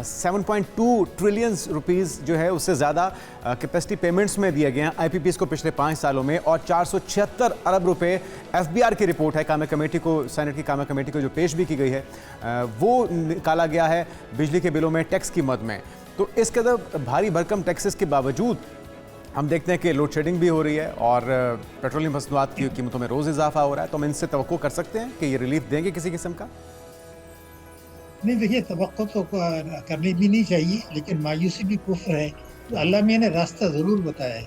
7.2 ट्रिलियन रुपीस जो है उससे ज़्यादा कैपेसिटी पेमेंट्स में दिए गए हैं आईपीपीएस को पिछले 5 सालों में, और 476 अरब रुपए एफबीआर की रिपोर्ट है कामा कमेटी को, सेनेट की कामा कमेटी को जो पेश भी की गई है, वो निकाला गया है बिजली के बिलों में टैक्स की मद में। तो इस कदर भारी भरकम टैक्सेस के बावजूद हम देखते हैं कि लोड शेडिंग भी हो रही है और पेट्रोलियम मसनूआत की कीमतों में रोज़ इजाफा हो रहा है। तो हम इनसे तवक्को कर सकते हैं कि ये रिलीफ देंगे किसी किस्म का? नहीं, देखिए तवक्को तो करनी भी नहीं चाहिए, लेकिन मायूसी भी कुफ्र है। तो अल्लाह मियां ने रास्ता ज़रूर बताया है।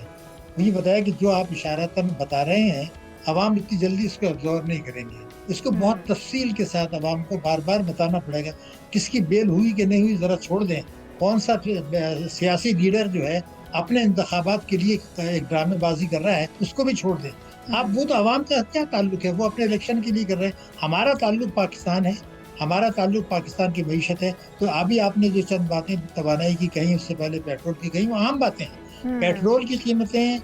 मुझे बताया कि जो आप इशारतन बता रहे हैं, अवाम इतनी जल्दी इसको अब्जॉर्व नहीं करेंगे। इसको बहुत तफसील के साथ अवाम को बार बार बताना पड़ेगा। किसकी बेल हुई कि नहीं हुई ज़रा छोड़ दें। कौन सा सियासी लीडर जो है अपने इंतखाबात के लिए एक ड्रामेबाजी कर रहा है, उसको भी छोड़ दें। आप वो तो अवाम का क्या ताल्लुक है, वो अपने इलेक्शन के लिए कर रहे हैं। हमारा ताल्लुक पाकिस्तान है, हमारा ताल्लुक पाकिस्तान की मईशत है। तो अभी आपने जो चंद बातें तवानाई की कहीं, उससे पहले पेट्रोल की कहीं, वो आम बातें हैं। पेट्रोल की कीमतें,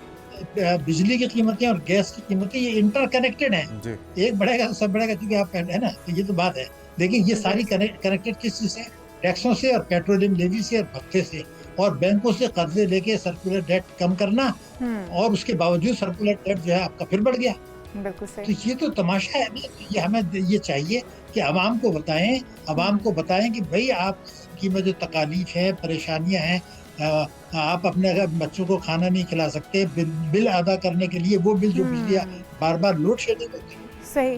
बिजली की कीमतें और गैस की कीमतें ये इंटरकनेक्टेड हैं। एक बढ़ेगा तो सब बढ़ेगा, क्योंकि आप है ना, तो ये तो बात है। लेकिन ये सारी कनेक्टेड किस चीज से? टैक्सों से और पेट्रोलियम लेवी से और भत्ते से, और बैंकों से कर्जे लेके सर्कुलर डेट कम करना, और उसके बावजूद सर्कुलर डेट जो है आपका फिर बढ़ गया। बिल्कुल सही। तो ये तो तमाशा है ना। ये हमें ये चाहिए कि आवाम को बताएं कि भाई आपकी में जो तकालीफ है, परेशानियां हैं, आप अपने अगर बच्चों को खाना नहीं खिला सकते, बिल अदा करने के लिए, वो बिल जो बिजली बार बार लोड शेडिंग होती है, सही,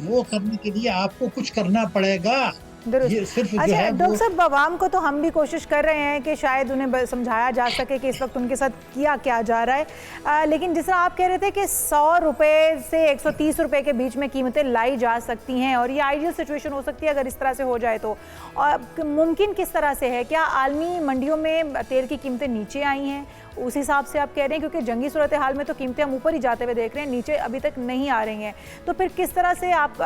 वो करने के लिए आपको कुछ करना पड़ेगा। ये सिर्फ जो है डॉक्टर साहब, आवाम को तो हम भी कोशिश कर रहे हैं कि शायद उन्हें समझाया जा सके कि इस वक्त उनके साथ किया क्या जा रहा है। लेकिन जिस तरह आप कह रहे थे कि 100 रुपये से 130 रुपये के बीच में कीमतें लाई जा सकती हैं, और ये आइडियल सिचुएशन हो सकती है अगर इस तरह से हो जाए तो। और मुमकिन किस तरह से है? क्या आलमी मंडियों में तेल की कीमतें नीचे आई हैं, उस हिसाब से आप कह रहे हैं? क्योंकि जंगी सूरत हाल में तो कीमतें हम ऊपर ही जाते हुए देख रहे हैं, नीचे अभी तक नहीं आ रही हैं। तो फिर किस तरह से आप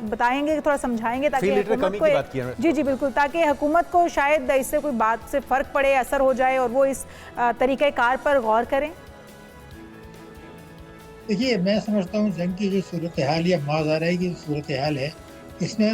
बताएंगे, थोड़ा समझाएंगे ताकि हुकूमत को, जी बिल्कुल, ताकि हुकूमत को शायद इससे कोई बात से फ़र्क पड़े, असर हो जाए और वो इस तरीक़ेकार पर गौर करें? देखिए, मैं समझता हूँ जंग की जो सूरत हाल या मुआवजा की सूरत हाल है, इसमें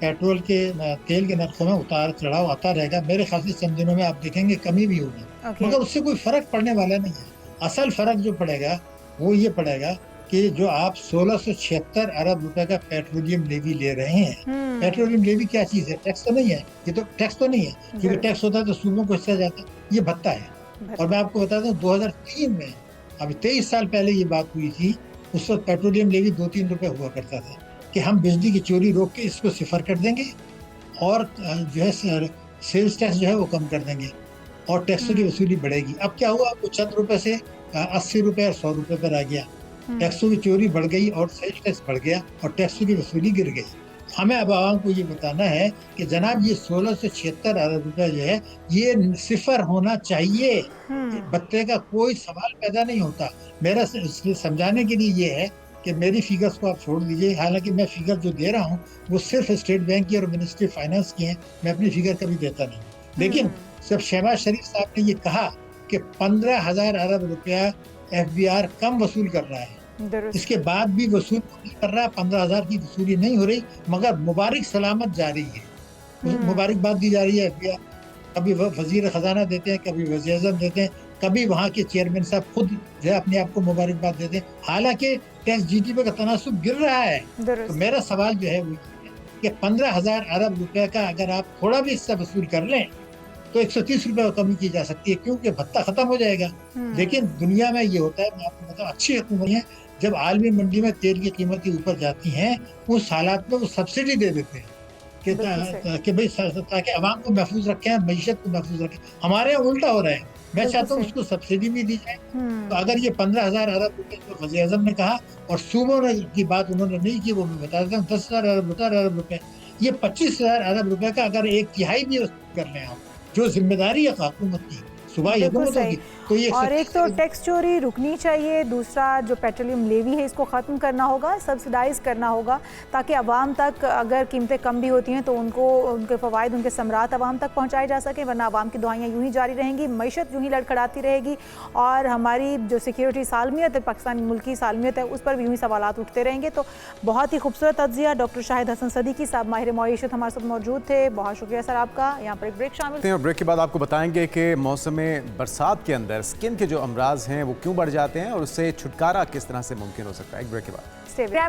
पेट्रोल के तेल के नर्खों में उतार चढ़ाव आता रहेगा। मेरे ख्याल से चंद दिनों में आप देखेंगे कमी भी होगी, मगर उससे कोई फर्क पड़ने वाला नहीं है। असल फर्क जो पड़ेगा वो ये पड़ेगा कि जो आप 1676 अरब रुपए का पेट्रोलियम लेवी ले रहे हैं, पेट्रोलियम लेवी क्या चीज है? टैक्स तो नहीं है। ये तो टैक्स तो नहीं है, क्योंकि टैक्स होता है तो सूबों को हिस्सा जाता है। ये भत्ता है। और मैं आपको बताता हूँ 2003 में, अभी 23 साल पहले ये बात हुई थी, उस वक्त पेट्रोलियम लेवी 2-3 रुपए हुआ करता था कि हम बिजली की चोरी रोक के इसको सिफर कर देंगे, और जो है सेल्स टैक्स जो है वो कम कर देंगे, और टैक्सों की वसूली बढ़ेगी। अब क्या हुआ? वो चंद रुपए से 80 रुपए और 100 रुपए पर आ गया। टैक्सों की चोरी बढ़ गई और सेल्स टैक्स बढ़ गया, और टैक्सों की वसूली गिर गई। हमें अब आवाम को ये बताना है कि जनाब ये 1676 अरब रुपए जो है ये सिफर होना चाहिए। भत्ते का कोई सवाल पैदा नहीं होता। मेरा समझाने के लिए ये है कि मेरी फिगर्स को आप छोड़ दीजिए। हालांकि मैं फिगर जो दे रहा हूँ वो सिर्फ स्टेट बैंक की और मिनिस्ट्री फाइनेंस की है, मैं अपनी फिगर कभी देता नहीं। लेकिन जब शहबाज शरीफ साहब ने ये कहा कि 15,000 अरब रुपया एफबीआर कम वसूल कर रहा है, इसके बाद भी वसूल नहीं कर रहा, 15,000 की वसूली नहीं हो रही, मगर मुबारक सलामत जारी है, मुबारकबाद दी जा रही है एफबीआर। कभी वजीर खजाना देते हैं, कभी वज़ीर आज़म देते हैं, कभी वहाँ के चेयरमैन साहब खुद जो है अपने आप को मुबारकबाद देते हैं। हालांकि टैक्स जीडीपी का तनासुब गिर रहा है। तो मेरा सवाल जो है वो कि 15,000 अरब रुपए का अगर आप थोड़ा भी इससे वसूल कर लें तो 130 रुपए कमी की जा सकती है, क्योंकि भत्ता खत्म हो जाएगा। लेकिन दुनिया में ये होता है, मैं आपको बताऊं, अच्छी हुकूमत है, जब आलमी मंडी में तेल की कीमतें ऊपर जाती हैं उस हालात में वो सब्सिडी दे देते हैं कि भाई ताकि आवाम को महफूज रखें, मईशत को महफूज रखें। हमारे यहाँ उल्टा हो रहा है। मैं चाहता हूँ उसको सब्सिडी भी दी जाए। तो अगर ये 15,000 अरब रुपए जो वज़ीर आज़म ने कहा और सूबों ने की बात उन्होंने नहीं की, वो मैं बता देता हूँ, 10,000 अरब रुपए ये 25,000 अरब रुपए का अगर 1/3 भी कर लें आप, जो जिम्मेदारी है हुकूमत की, सुबह बिल्कुल हुकूमतों सही। की, तो ये और एक तो टैक्स चोरी रुकनी चाहिए, दूसरा जो पेट्रोलियम लेवी है इसको ख़त्म करना होगा, सब्सिडाइज़ करना होगा, ताकि आवाम तक अगर कीमतें कम भी होती हैं तो उनको उनके फ़वाइद, उनके समरात आवाम तक पहुँचाए जा सकें, वरना आवाम की दुआएँ यूँ ही जारी रहेंगी, मईशत यूँ ही लड़खड़ाती रहेगी और हमारी जो सिक्योरिटी सालमियत है, पाकिस्तान मुल्क की सालमियत है, उस पर भी यूँ ही सवालात उठते रहेंगे। तो बहुत ही खूबसूरत तज्ज़िया डॉक्टर शाहिद हसन सदीकी साहब माहिर मईशत हमारे साथ मौजूद थे। बहुत शुक्रिया सर आपका। यहाँ पर एक ब्रेक शामिल और ब्रेक के बाद आपको बताएंगे कि मौसम बरसात के अंदर स्किन के जो अमराज हैं वो क्यों बढ़ जाते हैं और उससे छुटकारा किस तरह से मुमकिन हो सकता है। एक ब्रेक के बाद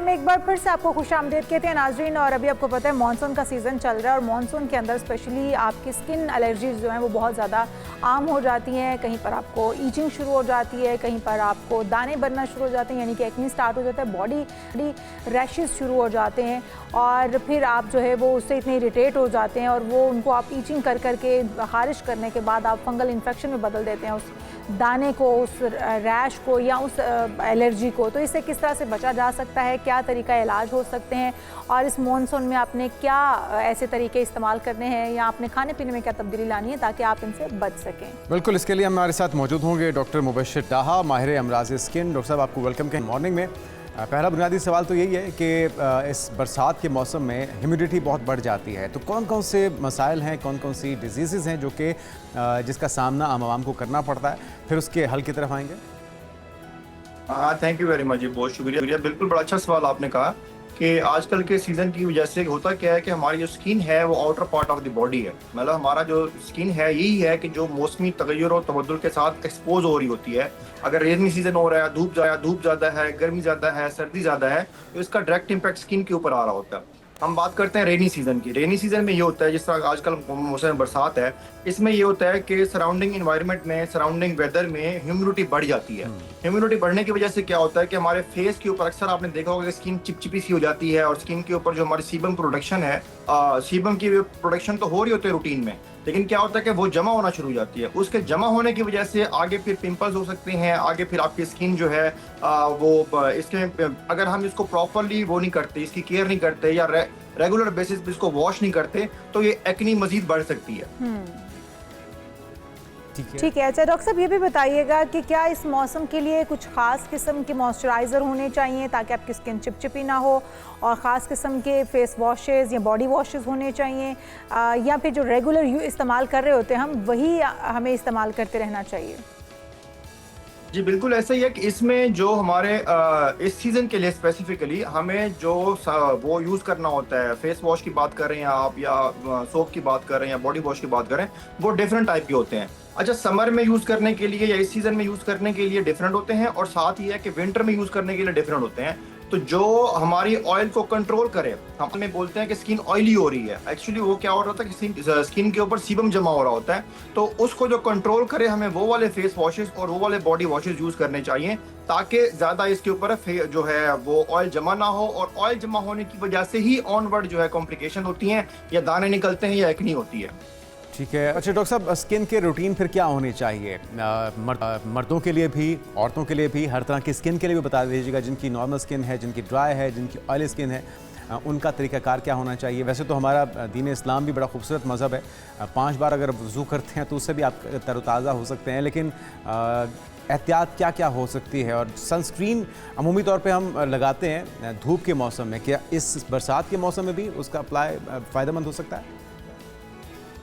में एक बार फिर से आपको खुशामदीद कहते हैं नाजरीन। और अभी आपको पता है मानसून का सीज़न चल रहा है और मानसून के अंदर स्पेशली आपकी स्किन एलर्जीज जो हैं वो बहुत ज़्यादा आम हो जाती हैं। कहीं पर आपको ईचिंग शुरू हो जाती है, कहीं पर आपको दाने बनना शुरू हो जाते हैं, यानी कि एक्ने स्टार्ट हो जाता है, बॉडी रैशेस शुरू हो जाते हैं और फिर आप जो है वो उससे इतने इरिटेट हो जाते हैं और वो उनको आप ईचिंग कर करके खारिश करने के बाद आप फंगल इन्फेक्शन में बदल देते हैं उस दाने को, उस रैश को या उस एलर्जी को। तो इससे किस तरह से बचा जा सकता है, क्या तरीका इलाज हो सकते हैं और इस मॉनसून में आपने क्या ऐसे तरीके इस्तेमाल करने हैं या अपने खाने पीने में क्या तब्दीली लानी है ताकि आप इनसे बच सकें। बिल्कुल, इसके लिए हमारे साथ मौजूद होंगे डॉक्टर मुबश्शिर डाहा, माहिर अमराज स्किन। डॉक्टर साहब आपको वेलकम करें मॉर्निंग में। पहला बुनियादी सवाल तो यही है कि इस बरसात के मौसम में ह्यूमिडिटी बहुत बढ़ जाती है, तो कौन कौन से मसाइल हैं, कौन कौन सी डिजीज़ हैं जो कि जिसका सामना आम आवाम को करना पड़ता है, फिर उसके हल की तरफ आएंगे। हाँ, थैंक यू वेरी मच जी, बहुत शुक्रिया। बिल्कुल बड़ा अच्छा सवाल आपने कहा कि आजकल के सीजन की वजह से होता क्या है कि हमारी जो स्किन है वो outer part of the body है, मतलब हमारा जो स्किन है यही है कि जो मौसमी तगय्युर और तबद्दुल के साथ एक्सपोज हो रही होती है। अगर रेनी सीजन हो रहा है, धूप ज़्यादा है, गर्मी ज़्यादा है, सर्दी ज़्यादा है, तो इसका डायरेक्ट इम्पैक्ट स्किन के ऊपर आ रहा होता है। हम बात करते हैं रेनी सीजन की। रेनी सीजन में ये होता है, जिस तरह आजकल मौसम बरसात है, इसमें ये होता है कि सराउंडिंग इन्वायरमेंट में, सराउंडिंग वेदर में ह्यूमिडिटी बढ़ जाती है। ह्यूमिडिटी बढ़ने की वजह से क्या होता है कि हमारे फेस के ऊपर अक्सर आपने देखा होगा कि स्किन चिपचिपी सी हो जाती है और स्किन के ऊपर जो हमारी सीबम प्रोडक्शन है, सीबम की प्रोडक्शन तो हो रही होती है रूटीन में, लेकिन क्या होता है कि वो जमा होना शुरू हो जाती है। उसके जमा होने की वजह से आगे फिर पिंपल्स हो सकते हैं, आगे फिर आपकी स्किन जो है वो इसके अगर हम इसको प्रॉपरली वो नहीं करते, इसकी केयर नहीं करते या रेगुलर बेसिस पे इसको वॉश नहीं करते, तो ये एक्नी मजीद बढ़ सकती है। ठीक है। अच्छा डॉक्टर साहब ये भी बताइएगा कि क्या इस मौसम के लिए कुछ ख़ास किस्म के मॉइस्चराइज़र होने चाहिए ताकि आपकी स्किन चिपचिपी ना हो, और ख़ास किस्म के फेस वॉशेज़ या बॉडी वॉशेज़ होने चाहिए, या फिर जो रेगुलर इस्तेमाल कर रहे होते हैं हम वही हमें इस्तेमाल करते रहना चाहिए? जी बिल्कुल ऐसा ही है कि इसमें जो हमारे इस सीज़न के लिए स्पेसिफिकली हमें जो वो यूज़ करना होता है, फेस वॉश की बात कर रहे हैं आप या सोप की बात कर रहे हैं या बॉडी वॉश की बात कर रहे हैं, वो डिफरेंट टाइप के होते हैं। अच्छा, समर में यूज़ करने के लिए या इस सीज़न में यूज़ करने के लिए डिफरेंट होते हैं और साथ ही है कि विंटर में यूज़ करने के लिए डिफरेंट होते हैं। तो जो हमारी ऑयल को कंट्रोल करे, हम में बोलते हैं कि स्किन ऑयली हो रही है, एक्चुअली वो क्या हो रहा था कि स्किन के ऊपर सीबम जमा हो रहा होता है, तो उसको जो कंट्रोल करे हमें वो वाले फेस वॉशेस और वो वाले बॉडी वॉशेस यूज करने चाहिए ताकि ज्यादा इसके ऊपर जो है वो ऑयल जमा ना हो, और ऑयल जमा होने की वजह से ही ऑनवर्ड जो है कॉम्प्लिकेशन होती हैं, या दाने निकलते हैं या एक्नी होती है। ठीक है। अच्छा डॉक्टर साहब, स्किन के रूटीन फिर क्या होनी चाहिए, मर्दों के लिए भी, औरतों के लिए भी, हर तरह की स्किन के लिए भी बता दीजिएगा, जिनकी नॉर्मल स्किन है, जिनकी ड्राई है, जिनकी ऑयली स्किन है, उनका तरीक़ाकार क्या होना चाहिए। वैसे तो हमारा दीन इस्लाम भी बड़ा खूबसूरत मज़हब है, 5 बार अगर वज़ू करते हैं तो उससे भी आप तरोताज़ा हो सकते हैं, लेकिन एहतियात क्या क्या हो सकती है। और सनस्क्रीन अमूमी तौर पे हम लगाते हैं धूप के मौसम में, क्या इस बरसात के मौसम में भी उसका अप्लाई फ़ायदेमंद हो सकता है?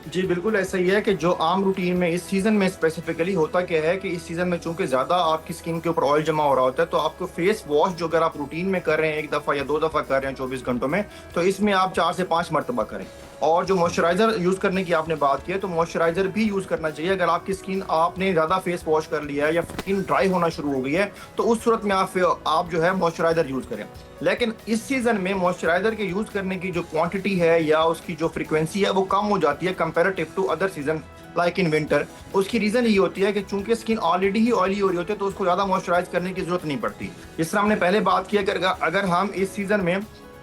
जी बिल्कुल ऐसा ही है कि जो आम रूटीन में इस सीज़न में स्पेसिफिकली होता क्या है कि इस सीज़न में चूंकि ज़्यादा आपकी स्किन के ऊपर ऑयल जमा हो रहा होता है, तो आपको फेस वॉश जो अगर आप रूटीन में कर रहे हैं 1 दफ़ा या 2 दफ़ा कर रहे हैं 24 घंटों में, तो इसमें आप 4 से 5 मरतबा करें। और जो मॉइस्चराइज़र यूज़ करने की आपने बात की है, तो मॉइस्चराइज़र भी यूज़ करना चाहिए। अगर आपकी स्किन आपने ज़्यादा फेस वॉश कर लिया है या स्किन ड्राई होना शुरू हो गई है, तो उस सूरत में आप जो है मॉइस्चराइज़र यूज़ करें। लेकिन इस सीज़न में मॉइस्चराइज़र के यूज़ करने की जो क्वांटिटी है या उसकी जो फ्रीक्वेंसी है वो कम हो जाती है comparative to other season like in winter. उसकी रीज़न ये होती है कि चूंकि स्किन ऑलरेडी ही ऑयली हो रही होती है, तो उसको ज़्यादा मॉइस्चराइज करने की जरूरत नहीं पड़ती। जिस तरह हमने पहले बात की, अगर हम इस सीज़न में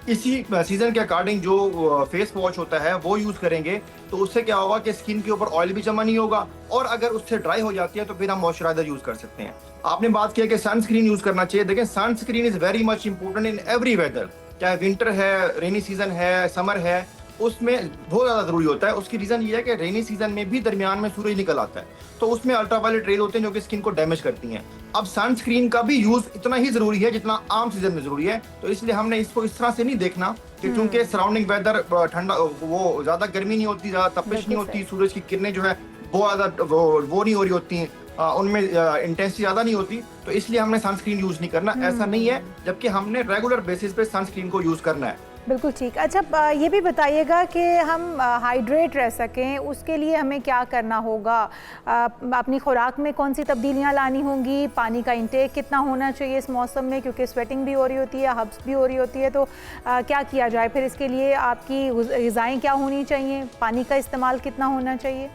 इसी सीजन के अकॉर्डिंग जो फेस वॉश होता है वो यूज करेंगे, तो उससे क्या होगा कि स्किन के ऊपर ऑयल भी जमा नहीं होगा, और अगर उससे ड्राई हो जाती है तो फिर हम मॉइस्चराइजर यूज कर सकते हैं। आपने बात किया कि सनस्क्रीन यूज करना चाहिए। देखिए, sunscreen is very much important in every weather, चाहे विंटर है, रेनी सीजन है, समर है। उसमें बहुत ज़्यादा ज़रूरी होता है। उसकी रीज़न ये है कि रेनी सीजन में भी दरमियान में सूरज निकल आता है, तो उसमें अल्ट्रावायलेट रेज होते हैं जो कि स्किन को डैमेज करती हैं। अब सनस्क्रीन का भी यूज़ इतना ही ज़रूरी है जितना आम सीजन में ज़रूरी है, तो इसलिए हमने इसको इस तरह से नहीं देखना कि चूंकि सराउंडिंग वेदर ठंडा, वो ज़्यादा गर्मी नहीं होती, ज़्यादा तपिश नहीं होती, सूरज की किरणें जो है बहुत ज़्यादा वो नहीं हो रही होती हैं, उनमें इंटेंसिटी ज़्यादा नहीं होती, तो इसलिए हमने सनस्क्रीन यूज़ नहीं करना। ऐसा नहीं है, जबकि हमने रेगुलर बेसिस पे सनस्क्रीन को यूज़ करना है। बिल्कुल ठीक। अच्छा, ये भी बताइएगा कि हम हाइड्रेट रह सकें, उसके लिए हमें क्या करना होगा? अपनी खुराक में कौन सी तब्दीलियां लानी होंगी? पानी का इंटेक कितना होना चाहिए इस मौसम में, क्योंकि स्वेटिंग भी हो रही होती है, हब्स भी हो रही होती है, तो क्या किया जाए? फिर इसके लिए आपकी ग़िज़ाएँ क्या होनी चाहिए? पानी का इस्तेमाल कितना होना चाहिए?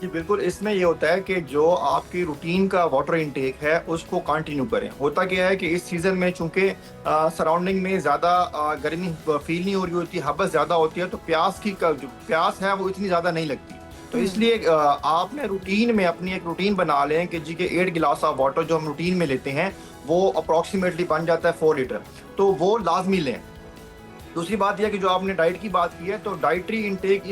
जी बिल्कुल, इसमें ये होता है कि जो आपकी रूटीन का वाटर इनटेक है उसको कंटिन्यू करें। होता क्या है कि इस सीज़न में चूंकि सराउंडिंग में ज़्यादा गर्मी फील नहीं हो रही होती, हबस ज़्यादा होती है, तो प्यास जो प्यास है वो इतनी ज़्यादा नहीं लगती। तो इसलिए आपने रूटीन में अपनी एक रूटीन बना लें कि जी के 8 गिलास ऑफ वाटर जो हम रूटीन में लेते हैं वो अप्रॉक्सीमेटली बन जाता है 4 लीटर, तो वो लाजमी लें। दूसरी बात यह कि जो आपने डाइट की बात की है, तो डाइटरी इनटेक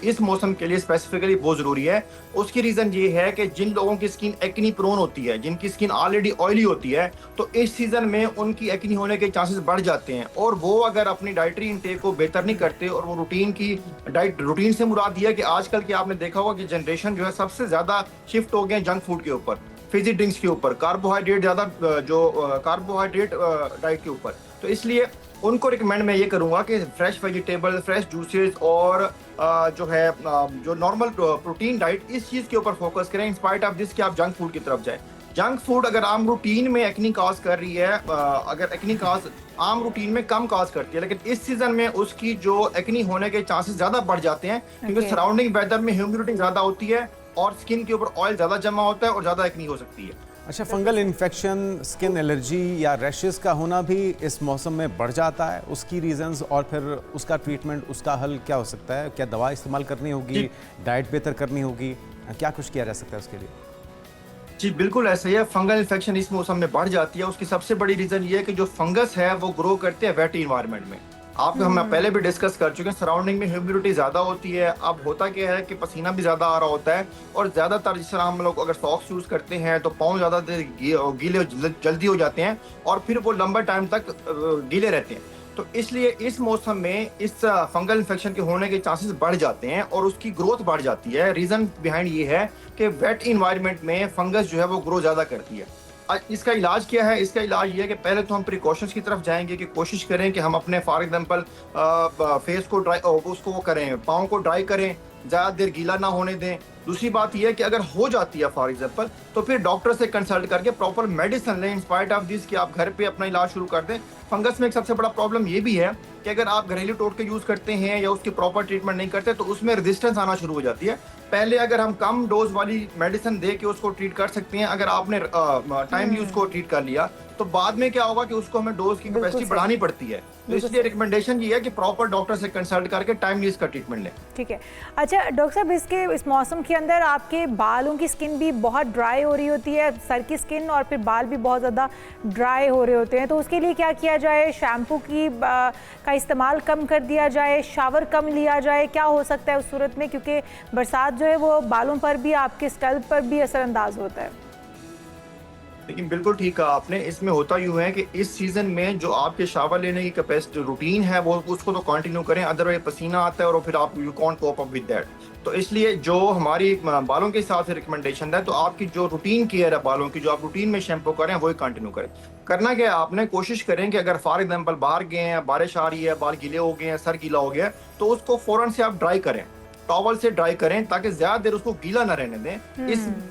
इस मौसम के लिए स्पेसिफिकली बहुत ज़रूरी है। उसकी रीज़न ये है कि जिन लोगों की स्किन एक्नी प्रोन होती है, जिनकी स्किन ऑलरेडी ऑयली होती है, तो इस सीज़न में उनकी एक्नी होने के चांसेस बढ़ जाते हैं, और वो अगर अपनी डाइटरी इनटेक को बेहतर नहीं करते, और वो रूटीन से मुराद ये है कि आजकल की आपने देखा होगा कि जनरेशन जो है सबसे ज़्यादा शिफ्ट हो गए जंक फूड के ऊपर, फिजी ड्रिंक्स के ऊपर, कार्बोहाइड्रेट ज़्यादा कार्बोहाइड्रेट डाइट के ऊपर। तो इसलिए उनको रिकमेंड मैं ये करूंगा कि फ्रेश वेजिटेबल, फ्रेश जूसेस और जो नॉर्मल प्रोटीन डाइट, इस चीज़ के ऊपर फोकस करें, इंस्पाइट ऑफ दिस कि आप जंक फूड की तरफ जाएं। जंक फूड अगर आम रूटीन में एक्नी काज कर रही है, अगर एक्नी काज आम रूटीन में कम काज करती है, लेकिन इस सीजन में उसकी जो एक्नी होने के चांसेस ज़्यादा बढ़ जाते हैं, क्योंकि सराउंडिंग वेदर में ह्यूमिडिटी ज़्यादा होती है और स्किन के ऊपर ऑयल ज़्यादा जमा होता है और ज़्यादा एक्नी हो सकती है। अच्छा, फंगल इन्फेक्शन, स्किन एलर्जी या रैशेस का होना भी इस मौसम में बढ़ जाता है, उसकी रीजंस और फिर उसका ट्रीटमेंट, उसका हल क्या हो सकता है? क्या दवा इस्तेमाल करनी होगी, डाइट बेहतर करनी होगी, क्या कुछ किया जा सकता है उसके लिए? जी बिल्कुल ऐसा ही है। फंगल इन्फेक्शन इस मौसम में बढ़ जाती है। उसकी सबसे बड़ी रीजन ये है कि जो फंगस है वो ग्रो करते हैं वेट इन्वायरमेंट में। आपको हम पहले भी डिस्कस कर चुके हैं, सराउंडिंग में ह्यूमिडिटी ज्यादा होती है। अब होता क्या है कि पसीना भी ज्यादा आ रहा होता है, और ज्यादातर जिस तरह हम लोग अगर सॉक्स यूज करते हैं तो पाँव ज्यादा गीले जल्दी हो जाते हैं और फिर वो लंबा टाइम तक गीले रहते हैं। तो इसलिए इस मौसम में इस फंगल इन्फेक्शन के होने के चांसेस बढ़ जाते हैं और उसकी ग्रोथ बढ़ जाती है। रीजन बिहाइंड ये है कि वेट इन्वायरमेंट में फंगस जो है वो ग्रो ज्यादा करती है। इसका इलाज क्या है? इसका इलाज ये है कि पहले तो हम प्रिकॉशंस की तरफ जाएंगे कि कोशिश करें कि हम अपने फॉर एग्जांपल फेस को ड्राई, उसको करें, पाँव को ड्राई करें, ज़्यादा देर गीला ना होने दें। दूसरी बात यह है कि अगर हो जाती है फॉर एग्जांपल, तो फिर डॉक्टर से कंसल्ट करके प्रॉपर मेडिसिन लें, इंस्पाइट ऑफ दिस कि आप घर पे अपना इलाज शुरू कर दें। फंगस में एक सबसे बड़ा प्रॉब्लम ये भी है कि अगर आप घरेलू टोटके यूज करते हैं या उसकी प्रॉपर ट्रीटमेंट नहीं करते तो उसमें रेजिस्टेंस आना शुरू हो जाती है। पहले अगर हम कम डोज वाली मेडिसिन दे के उसको ट्रीट कर सकते हैं, अगर आपने टाइम यूज को ट्रीट कर लिया, तो बाद में क्या होगा कि उसको हमें डोज की कैपेसिटी बढ़ानी पड़ती है। तो इसलिए रिकमेंडेशन ये है कि प्रॉपर डॉक्टर से कंसल्ट करके टाइमली इसका ट्रीटमेंट लें। ठीक है। अच्छा डॉक्टर साहब, इस मौसम के अंदर आपके बालों की स्किन भी बहुत ड्राई हो रही होती है, सर की स्किन और फिर बाल भी बहुत ज़्यादा ड्राई हो रहे होते हैं, तो उसके लिए क्या किया जाए? शैम्पू का इस्तेमाल कम कर दिया जाए, शावर कम लिया जाए, क्या हो सकता है उस सूरत में? क्योंकि बरसात जो है वो बालों पर भी, आपके स्कैल्प पर भी असरअंदाज होता है। लेकिन बिल्कुल ठीक कहा आपने। इसमें होता यूँ है कि इस सीजन में जो आपके शावर लेने की कैपेसिटी रूटीन है वो उसको तो कंटिन्यू करें, अदरवाइज पसीना आता है और फिर आप you can't cope up with that. तो इसलिए जो हमारी बालों के हिसाब से रिकमेंडेशन है, तो आपकी जो रूटीन केयर है बालों की, जो आप रूटीन में शैम्पू करें वही कंटिन्यू करें। करना क्या है, आपने कोशिश करें कि अगर फॉर एग्जाम्पल बाहर गए हैं, बारिश आ रही है, बाल गीले हो गए हैं, सर गीला हो गया, तो उसको फौरन से आप ड्राई करें, टॉवल से ड्राई करें, ताकि ज्यादा देर उसको गीला ना रहने दें।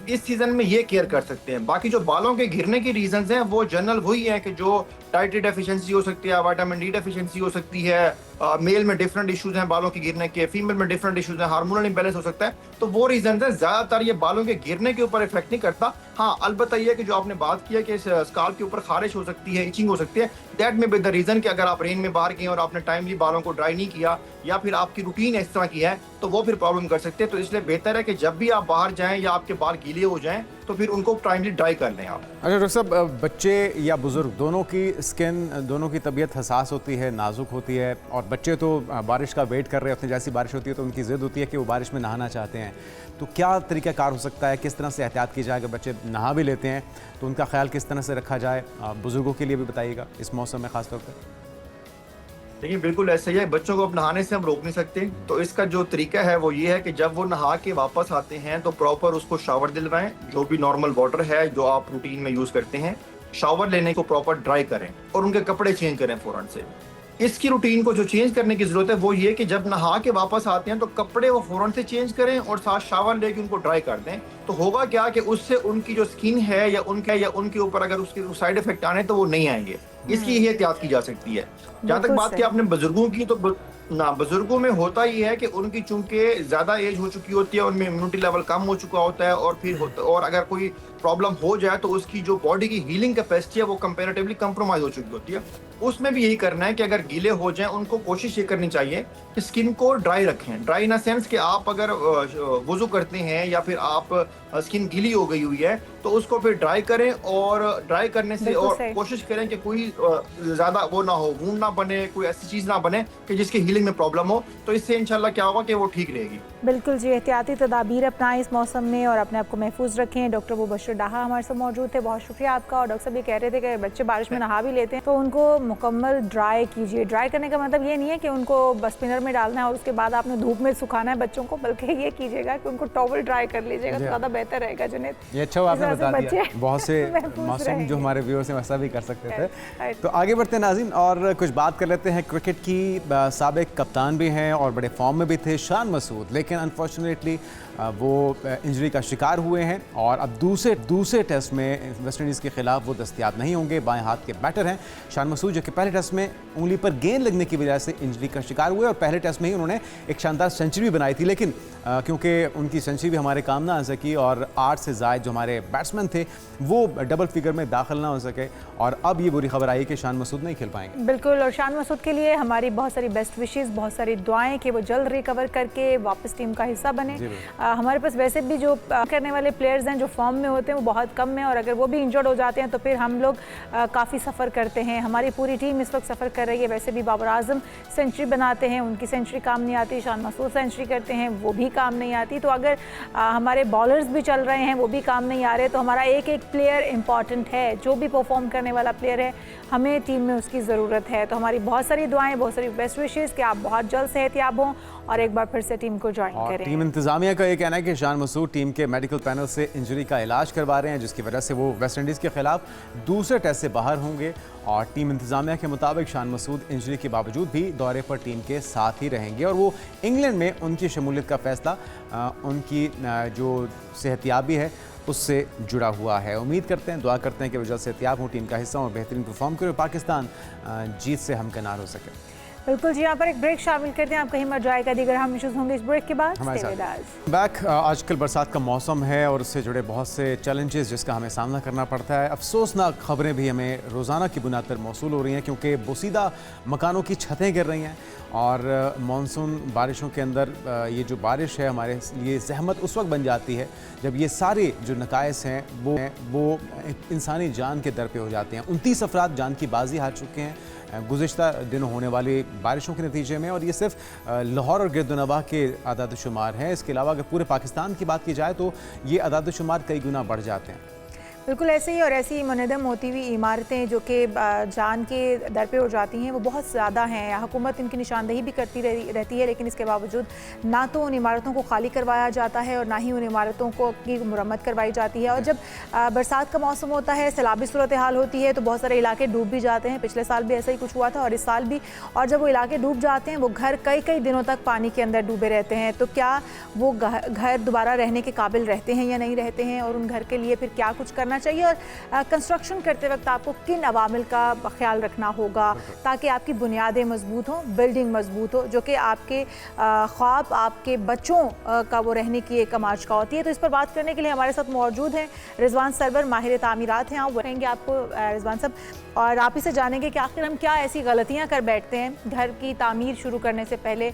इस सीजन में ये केयर कर सकते हैं। बाकी जो बालों के गिरने की रीजंस हैं वो जनरल वही है कि जो डाइटरी डेफिशिएंसी हो सकती है, विटामिन डी डेफिशिएंसी हो सकती है, मेल में डिफरेंट इश्यूज हैं बालों के गिरने के, फीमेल में डिफरेंट इश्यूज हैं, हार्मोनल इंबैलेंस हो सकता है। तो वो रीजन है, ज्यादातर ये बालों के गिरने के ऊपर इफेक्ट नहीं करता। हाँ, अलबत्ता ये कि जो आपने बात किया कि स्काल्प के ऊपर खारिश हो सकती है, इचिंग हो सकती है, दैट में बी द रीजन कि अगर आप रेन में बाहर गए और आपने टाइमली बालों को ड्राई नहीं किया या फिर आपकी रूटीन इस तरह की है, तो वो फिर प्रॉब्लम कर सकते हैं। तो इसलिए बेहतर है कि जब भी आप बाहर जाएं या आपके बाल गीले हो जाएं, तो तो फिर उनको टाइमली ड्राई कर लें आप। अच्छा डॉक्टर साहब, बच्चे या बुजुर्ग दोनों की स्किन, दोनों की तबीयत हसास होती है, नाजुक होती है, और बच्चे तो बारिश का वेट कर रहे होते हैं, जैसी बारिश होती है तो उनकी ज़िद होती है कि वो बारिश में नहाना चाहते हैं। तो क्या तरीक़ाकार हो सकता है, किस तरह से एहतियात की जाए? अगर बच्चे नहा भी लेते हैं तो उनका ख्याल किस तरह से रखा जाए? बुजुर्गों के लिए भी बताइएगा इस मौसम में ख़ास तौर पर। देखिए बिल्कुल ऐसा ही है, बच्चों को अब नहाने से हम रोक नहीं सकते, तो इसका जो तरीका है वो ये है कि जब वो नहा के वापस आते हैं तो प्रॉपर उसको शावर दिलवाएं, जो भी नॉर्मल वाटर है जो आप रूटीन में यूज करते हैं, शावर लेने को प्रॉपर ड्राई करें और उनके कपड़े चेंज करें फौरन से। इसकी रूटीन को जो चेंज करने की जरूरत है वो ये कि जब नहा के वापस आते हैं तो कपड़े वो फौरन से चेंज करें और साथ शावर लेके उनको ड्राई कर दें। तो होगा क्या कि उससे उनकी जो स्किन है या उनके ऊपर अगर उसके साइड इफेक्ट आने तो वो नहीं आएंगे। इसकी यही एहतियात की जा सकती है। जहाँ तक बात की आपने बुजुर्गों की, तो बुजुर्गों में होता ही है कि उनकी चूंकि ज्यादा एज हो चुकी होती है, उनमें इम्यूनिटी लेवल कम हो चुका होता है, और अगर कोई प्रॉब्लम हो जाए तो उसकी जो बॉडी की हीलिंग कैपेसिटी है वो कंपैरेटिवली कंप्रोमाइज हो चुकी होती है। उसमें भी यही करना है कि अगर गीले हो जाएं उनको कोशिश ये करनी चाहिए कि स्किन को ड्राई रखें। ड्राई इन सेंस कि आप अगर वुजू करते हैं या फिर आप स्किन गीली हो गई हुई है तो उसको फिर ड्राई करें, और ड्राई करने से और कोशिश करें कि कोई ज्यादा वो ना हो, वूंड ना बने, कोई ऐसी चीज ना बने कि जिसकी हीलिंग में प्रॉब्लम हो। तो इससे इंशाल्लाह क्या होगा कि वो ठीक रहेगी। बिल्कुल जी, एहतियाती तदाबीर अपनाएं इस मौसम में और अपने आप को महफूज रखें। डॉक्टर मुबश्शिर डाहा हमारे साथ मौजूद थे, बहुत शुक्रिया आपका। और डॉक्टर साहब ये कह रहे थे कि बच्चे बारिश में नहा भी लेते हैं तो उनको मुकम्मल ड्राई कीजिए। ड्राई करने का मतलब ये नहीं है कि उनको बस स्पिनर में डालना है और उसके बाद आपने धूप में सुखाना है बच्चों को, बल्कि ये कीजिएगा कि उनको टॉवल ड्राई कर लीजिएगा तो ज़्यादा बेहतर रहेगा। जुनैद, ये अच्छा आपने बता दिया, बहुत से मौसम जो हमारे व्यूअर्स हैं वैसा भी कर सकते थे। तो आगे बढ़ते हैं नाज़रीन और कुछ बात कर लेते हैं क्रिकेट की। साबिक कप्तान भी हैं और बड़े फॉर्म में भी थे शान मसूद, लेकिन अनफॉर्चुनेटली वो इंजरी का शिकार हुए हैं और अब दूसरे टेस्ट में वेस्ट इंडीज़ के खिलाफ वो दस्तयाब नहीं होंगे। बाएं हाथ के बैटर हैं शान मसूद, जो कि पहले टेस्ट में उंगली पर गेंद लगने की वजह से इंजरी का शिकार हुए और पहले टेस्ट में ही उन्होंने एक शानदार सेंचुरी भी बनाई थी, लेकिन क्योंकि उनकी सेंचुरी भी हमारे काम ना आ सकी और 8 से ज़ायद जो हमारे बैट्समैन थे वो डबल फिगर में दाखिल ना हो सके, और अब ये बुरी खबर आई कि शान मसूद नहीं खेल पाएंगे। बिल्कुल, और शान मसूद के लिए हमारी बहुत सारी बेस्ट विशेस, बहुत सारी दुआएं कि वो जल्द रिकवर करके वापस टीम का हिस्सा बने। हमारे पास वैसे भी जो करने वाले प्लेयर्स हैं जो फॉर्म में होते हैं वो बहुत कम है, और अगर वो भी इंजर्ड हो जाते हैं तो फिर हम लोग काफ़ी सफ़र करते हैं। हमारी पूरी टीम इस वक्त सफ़र कर रही है। वैसे भी बाबर आजम सेंचुरी बनाते हैं, उनकी सेंचुरी काम नहीं आती। शान मसूद सेंचुरी करते हैं, वो भी काम नहीं आती। तो अगर हमारे बॉलर्स भी चल रहे हैं, वो भी काम नहीं आ रहे, तो हमारा एक एक प्लेयर इंपॉर्टेंट है। जो भी परफॉर्म करने वाला प्लेयर है हमें टीम में उसकी ज़रूरत है। तो हमारी बहुत सारी दुआएं, बहुत सारी बेस्ट विशेस कि आप बहुत जल्द सेहतियाब हों और एक बार फिर से टीम को ज्वाइन करें। टीम इंतजामिया का ये कहना है कि शान मसूद टीम के मेडिकल पैनल से इंजरी का इलाज करवा रहे हैं, जिसकी वजह से वो वेस्ट इंडीज़ के खिलाफ दूसरे टेस्ट से बाहर होंगे। और टीम इंतजामिया के मुताबिक शान मसूद इंजरी के बावजूद भी दौरे पर टीम के साथ ही रहेंगे और वो इंग्लैंड में उनकी शमूलियत का फैसला उनकी जो सेहतियाबी है उससे जुड़ा हुआ है। उम्मीद करते हैं, दुआ करते हैं कि वो जल्द सेहतियाब हों, टीम का हिस्सा और बेहतरीन परफॉर्म करें, पाकिस्तान जीत से हमकिनार हो सके। बिल्कुल जी, यहाँ पर एक ब्रेक शामिल करते हैं, आप कहीं मत जाएगा, दीगर हम इश्यूज होंगे इस ब्रेक के बाद। हमारे साथ बैक। आजकल बरसात का मौसम है और उससे जुड़े बहुत से चैलेंजेस जिसका हमें सामना करना पड़ता है। अफसोसनाक खबरें भी हमें रोज़ाना की बुनियाद पर मौसूल हो रही हैं, क्योंकि बोसीदा मकानों की छतें गिर रही हैं और मानसून बारिशों के अंदर ये जो बारिश है हमारे लिए ज़हमत उस वक्त बन जाती है जब ये सारे जो नकाइस हैं वो इंसानी जान के दर पे हो जाते हैं। 29 अफराद जान की बाजी हार चुके हैं गुज़िश्ता दिनों होने वाली बारिशों के नतीजे में, और ये सिर्फ लाहौर और गिरदनवाह के आदाद शुमार हैं। इसके अलावा अगर पूरे पाकिस्तान की बात की जाए तो ये आदाद शुमार कई गुना बढ़ जाते हैं। बिल्कुल ऐसे ही, और ऐसी मुनहदम होती हुई इमारतें जो कि जान के दर पे हो जाती हैं वो बहुत ज़्यादा हैं। हुकूमत इनकी निशानदेही भी करती रहती है, लेकिन इसके बावजूद ना तो उन इमारतों को खाली करवाया जाता है और ना ही उन इमारतों को की मुरम्मत करवाई जाती है। और जब बरसात का मौसम होता है, सैलाबी सूरत हाल होती है, तो बहुत सारे इलाके डूब भी जाते हैं। पिछले साल भी ऐसा ही कुछ हुआ था और इस साल भी। और जब वो इलाके डूब जाते हैं, वो घर कई कई दिनों तक पानी के अंदर डूबे रहते हैं। तो क्या वो घर दोबारा रहने के काबिल रहते हैं या नहीं रहते हैं, और उन घर के लिए फिर क्या कुछ करना करना चाहिए और कंस्ट्रक्शन करते वक्त आपको किन अवामिल का ख्याल रखना होगा ताकि आपकी बुनियादें मजबूत हों, बिल्डिंग मजबूत हो, जो कि आपके ख्वाब, आपके बच्चों का वो रहने की एक आमाजगा होती है। तो इस पर बात करने के लिए हमारे साथ मौजूद हैं रिजवान सरवर, माहिर तामीरात हैं। आप रहेंगे आपको रिजवान साहब, और आप इसे जानेंगे कि आखिर हम क्या ऐसी गलतियां कर बैठते हैं घर की तामीर शुरू करने से पहले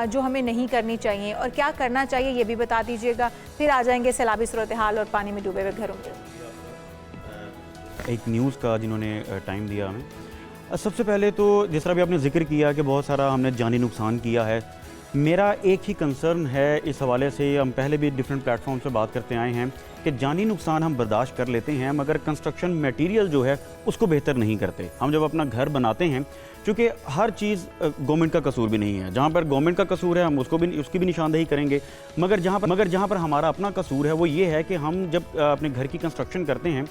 जो हमें नहीं करनी चाहिए, और क्या करना चाहिए ये भी बता दीजिएगा। फिर आ जाएंगे सैलाबी सूरत हाल और पानी में डूबे हुए घरों के। एक न्यूज़ का जिन्होंने टाइम दिया हमें, सबसे पहले तो जिस तरह भी आपने जिक्र किया कि बहुत सारा हमने जानी नुकसान किया है, मेरा एक ही कंसर्न है इस हवाले से। हम पहले भी डिफरेंट प्लेटफॉर्म से बात करते आए हैं कि जानी नुकसान हम बर्दाश्त कर लेते हैं, मगर कंस्ट्रक्शन मटेरियल जो है उसको बेहतर नहीं करते। हम जब अपना घर बनाते हैं, क्योंकि हर चीज़ गवर्नमेंट का कसूर भी नहीं है, जहाँ पर गवर्नमेंट का कसूर है हम उसकी भी निशानदेही करेंगे, मगर जहाँ पर हमारा अपना कसूर है वो ये है कि हम जब अपने घर की कंस्ट्रक्शन करते हैं,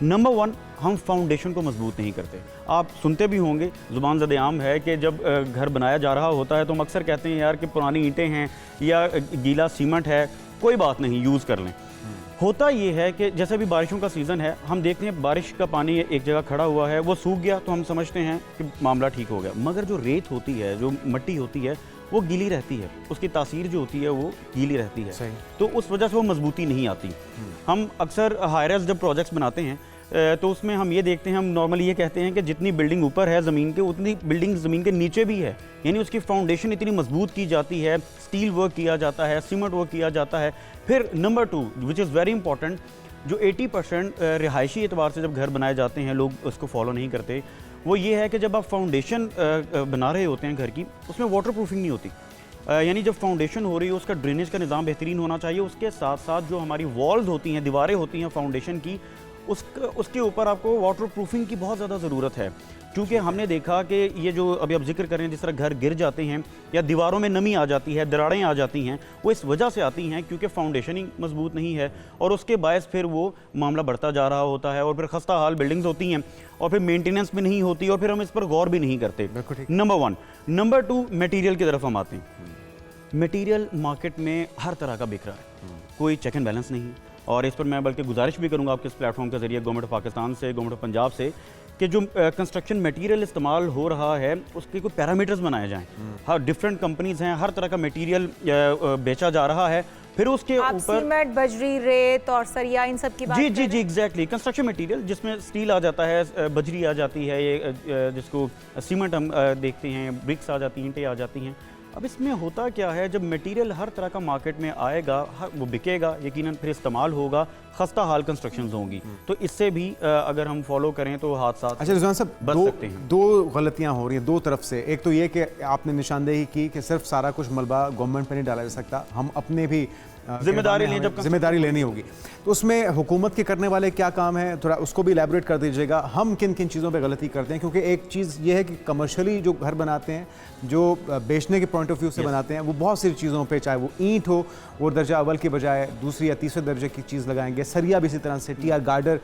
नंबर 1 हम फाउंडेशन को मजबूत नहीं करते। आप सुनते भी होंगे, ज़ुबान ज़द-ए-आम है कि जब घर बनाया जा रहा होता है तो हम अक्सर कहते हैं यार कि पुरानी ईंटें हैं या गीला सीमेंट है, कोई बात नहीं, यूज़ कर लें। होता ये है कि जैसे भी बारिशों का सीज़न है, हम देखते हैं बारिश का पानी एक जगह खड़ा हुआ है, वो सूख गया तो हम समझते हैं कि मामला ठीक हो गया, मगर जो रेत होती है, जो मिट्टी होती है, वो गीली रहती है, उसकी तासीर जो होती है वो गीली रहती है। तो उस वजह से वो मजबूती नहीं आती। हम अक्सर हाई-राइज़ जब प्रोजेक्ट्स बनाते हैं तो उसमें हम ये देखते हैं, हम नॉर्मली ये कहते हैं कि जितनी बिल्डिंग ऊपर है ज़मीन के, उतनी बिल्डिंग ज़मीन के नीचे भी है, यानी उसकी फाउंडेशन इतनी मजबूत की जाती है, स्टील वर्क किया जाता है, सीमेंट वर्क किया जाता है। फिर number 2 which is very important, जो 80% रिहायशी एतबार से जब घर बनाए जाते हैं लोग उसको फॉलो नहीं करते, वो ये है कि जब आप फाउंडेशन बना रहे होते हैं घर की, उसमें वाटर प्रूफिंग नहीं होती। यानी जब फाउंडेशन हो रही है उसका ड्रेनेज का निज़ाम बेहतरीन होना चाहिए। उसके साथ साथ जो हमारी वॉल्स होती हैं, दीवारें होती हैं फाउंडेशन की, उसके ऊपर आपको वाटर प्रूफिंग की बहुत ज़्यादा ज़रूरत है। क्योंकि हमने देखा कि ये जो अभी आप जिक्र कर रहे हैं, जिस तरह घर गिर जाते हैं या दीवारों में नमी आ जाती है, दरारें आ जाती हैं, वो इस वजह से आती हैं क्योंकि फाउंडेशन ही मजबूत नहीं है, और उसके बायस फिर वो मामला बढ़ता जा रहा होता है, और फिर खस्ता हाल बिल्डिंग्स होती हैं, और फिर मेंटेनेंस भी नहीं होती, और फिर हम इस पर गौर भी नहीं करते। नंबर 1। नंबर 2, मटीरियल की तरफ हम आते हैं। मटीरियल मार्केट में हर तरह का बिक रहा है, कोई चेक एंड बैलेंस नहीं। और इस पर मैं बल्कि गुजारिश भी करूंगा आपके इस प्लेटफॉर्म के जरिए गवर्नमेंट ऑफ पाकिस्तान से, गवर्नमेंट ऑफ पंजाब से, कि जो कंस्ट्रक्शन मटेरियल इस्तेमाल हो रहा है उसके कोई पैरामीटर्स बनाए जाएं। हर डिफरेंट कंपनीज हैं, हर तरह का मटेरियल बेचा जा रहा है, फिर उसके ऊपर सीमेंट, बजरी, रेत और सरिया, इन सब की बात जी एग्जैक्टली। कंस्ट्रक्शन मटेरियल जिसमें स्टील आ जाता है, बजरी आ जाती है, ये जिसको सीमेंट हम देखते हैं, ब्रिक्स आ जाती हैं, ईंटें आ जाती हैं। अब इसमें होता क्या है, जब मटेरियल हर तरह का मार्केट में आएगा, वो बिकेगा, यकीनन फिर इस्तेमाल होगा, खस्ता हाल कंस्ट्रक्शंस होंगी, तो इससे भी अगर हम फॉलो करें तो हादसा। अच्छा रिजवान साहब, दो गलतियां हो रही हैं दो तरफ से। एक तो ये कि आपने निशानदेही की कि सिर्फ सारा कुछ मलबा गवर्नमेंट पर नहीं डाला जा सकता, हम अपने भी जिम्मेदारी लेनी होगी। तो उसमें हुकूमत के करने वाले क्या काम है, थोड़ा उसको भी इलैबोरेट कर दीजिएगा। हम किन किन चीज़ों पे गलती करते हैं, क्योंकि एक चीज़ ये है कि कमर्शियली जो घर बनाते हैं, जो बेचने के पॉइंट ऑफ व्यू से बनाते हैं, वो बहुत सी चीज़ों पे, चाहे वो ईंट हो, वो दर्जा अव्वल की बजाय दूसरी या तीसरे दर्जे की चीज़ लगाएंगे, सरिया भी इसी तरह से, टीआर गार्डर,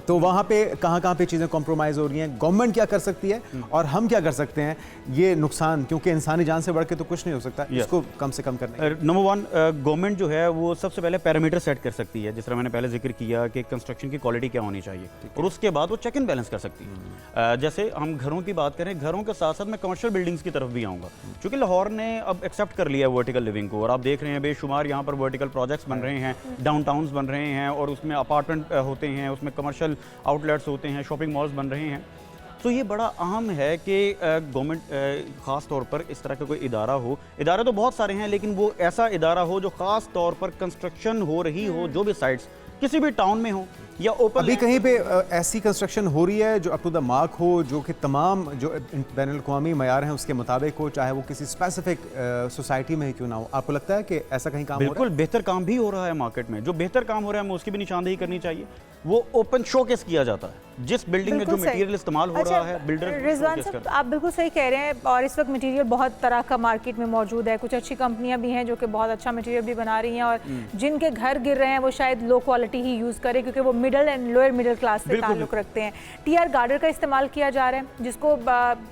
तो वहाँ पे कहाँ पे चीज़ें कॉम्प्रोमाइज़ हो रही हैं, गवर्नमेंट क्या कर सकती है और हम क्या कर सकते हैं ये नुकसान, क्योंकि इंसानी जान से बढ़ के तो कुछ नहीं हो सकता, इसको कम से कम करना। नंबर 1, गवर्नमेंट जो है वो सबसे पहले पैरामीटर सेट कर सकती है, जिस तरह मैंने पहले जिक्र किया कि कंस्ट्रक्शन की क्वालिटी क्या होनी चाहिए, और उसके बाद वो चेक एंड बैलेंस कर सकती है। जैसे हम घरों की बात करें, घरों के साथ साथ मैं कमर्शियल बिल्डिंग्स की तरफ भी आऊँगा, क्योंकि लाहौर ने अब एक्सेप्ट कर लिया है वर्टिकल लिविंग को, और आप देख रहे हैं बेशुमार यहाँ पर वर्टिकल प्रोजेक्ट्स बन रहे हैं, डाउन टाउन्स बन रहे हैं, और उसमें अपार्टमेंट होते हैं, उसमें कमर्शियल आउटलेट्स होते हैं, शॉपिंग मॉल्स बन रहे हैं। तो ये बड़ा अहम है कि गवर्नमेंट ख़ास तौर पर इस तरह का कोई इदारा हो, इदारे तो बहुत सारे हैं, लेकिन वो ऐसा इदारा हो जो ख़ास तौर पर कंस्ट्रक्शन हो रही हो, जो भी साइट्स किसी भी टाउन में हो या ओपन, अभी कहीं पे ऐसी कंस्ट्रक्शन हो रही है जो अप टू द मार्क हो, जो कि तमाम जो बैनुल-अक़वामी मयार हैं उसके मुताबिक हो, चाहे वो किसी स्पेसिफिक सोसाइटी में ही क्यों ना हो। आपको लगता है कि ऐसा कहीं काम हो रहा है? बिल्कुल बेहतर काम भी हो रहा है मार्केट में। जो बेहतर काम हो रहा है हमें उसकी भी निशानदेही करनी चाहिए। वो ओपन शोकेस किया जाता है, जिस बिल्डिंग में जो बिल्कुल सही। मटेरियल इस्तेमाल हो अच्छा, रहा है बिल्डर रिजवान साहब आप बिल्कुल सही कह रहे हैं, और इस वक्त मटेरियल बहुत तरह का मार्केट में मौजूद है। कुछ अच्छी कंपनियां भी हैं जो कि बहुत अच्छा मटेरियल भी बना रही हैं, और जिनके घर गिर रहे हैं वो शायद लो क्वालिटी ही यूज़ करें क्योंकि वो middle and lower middle class से ताल्लुक़ रखते हैं। टीआर गार्डर का इस्तेमाल किया जा रहा है, जिसको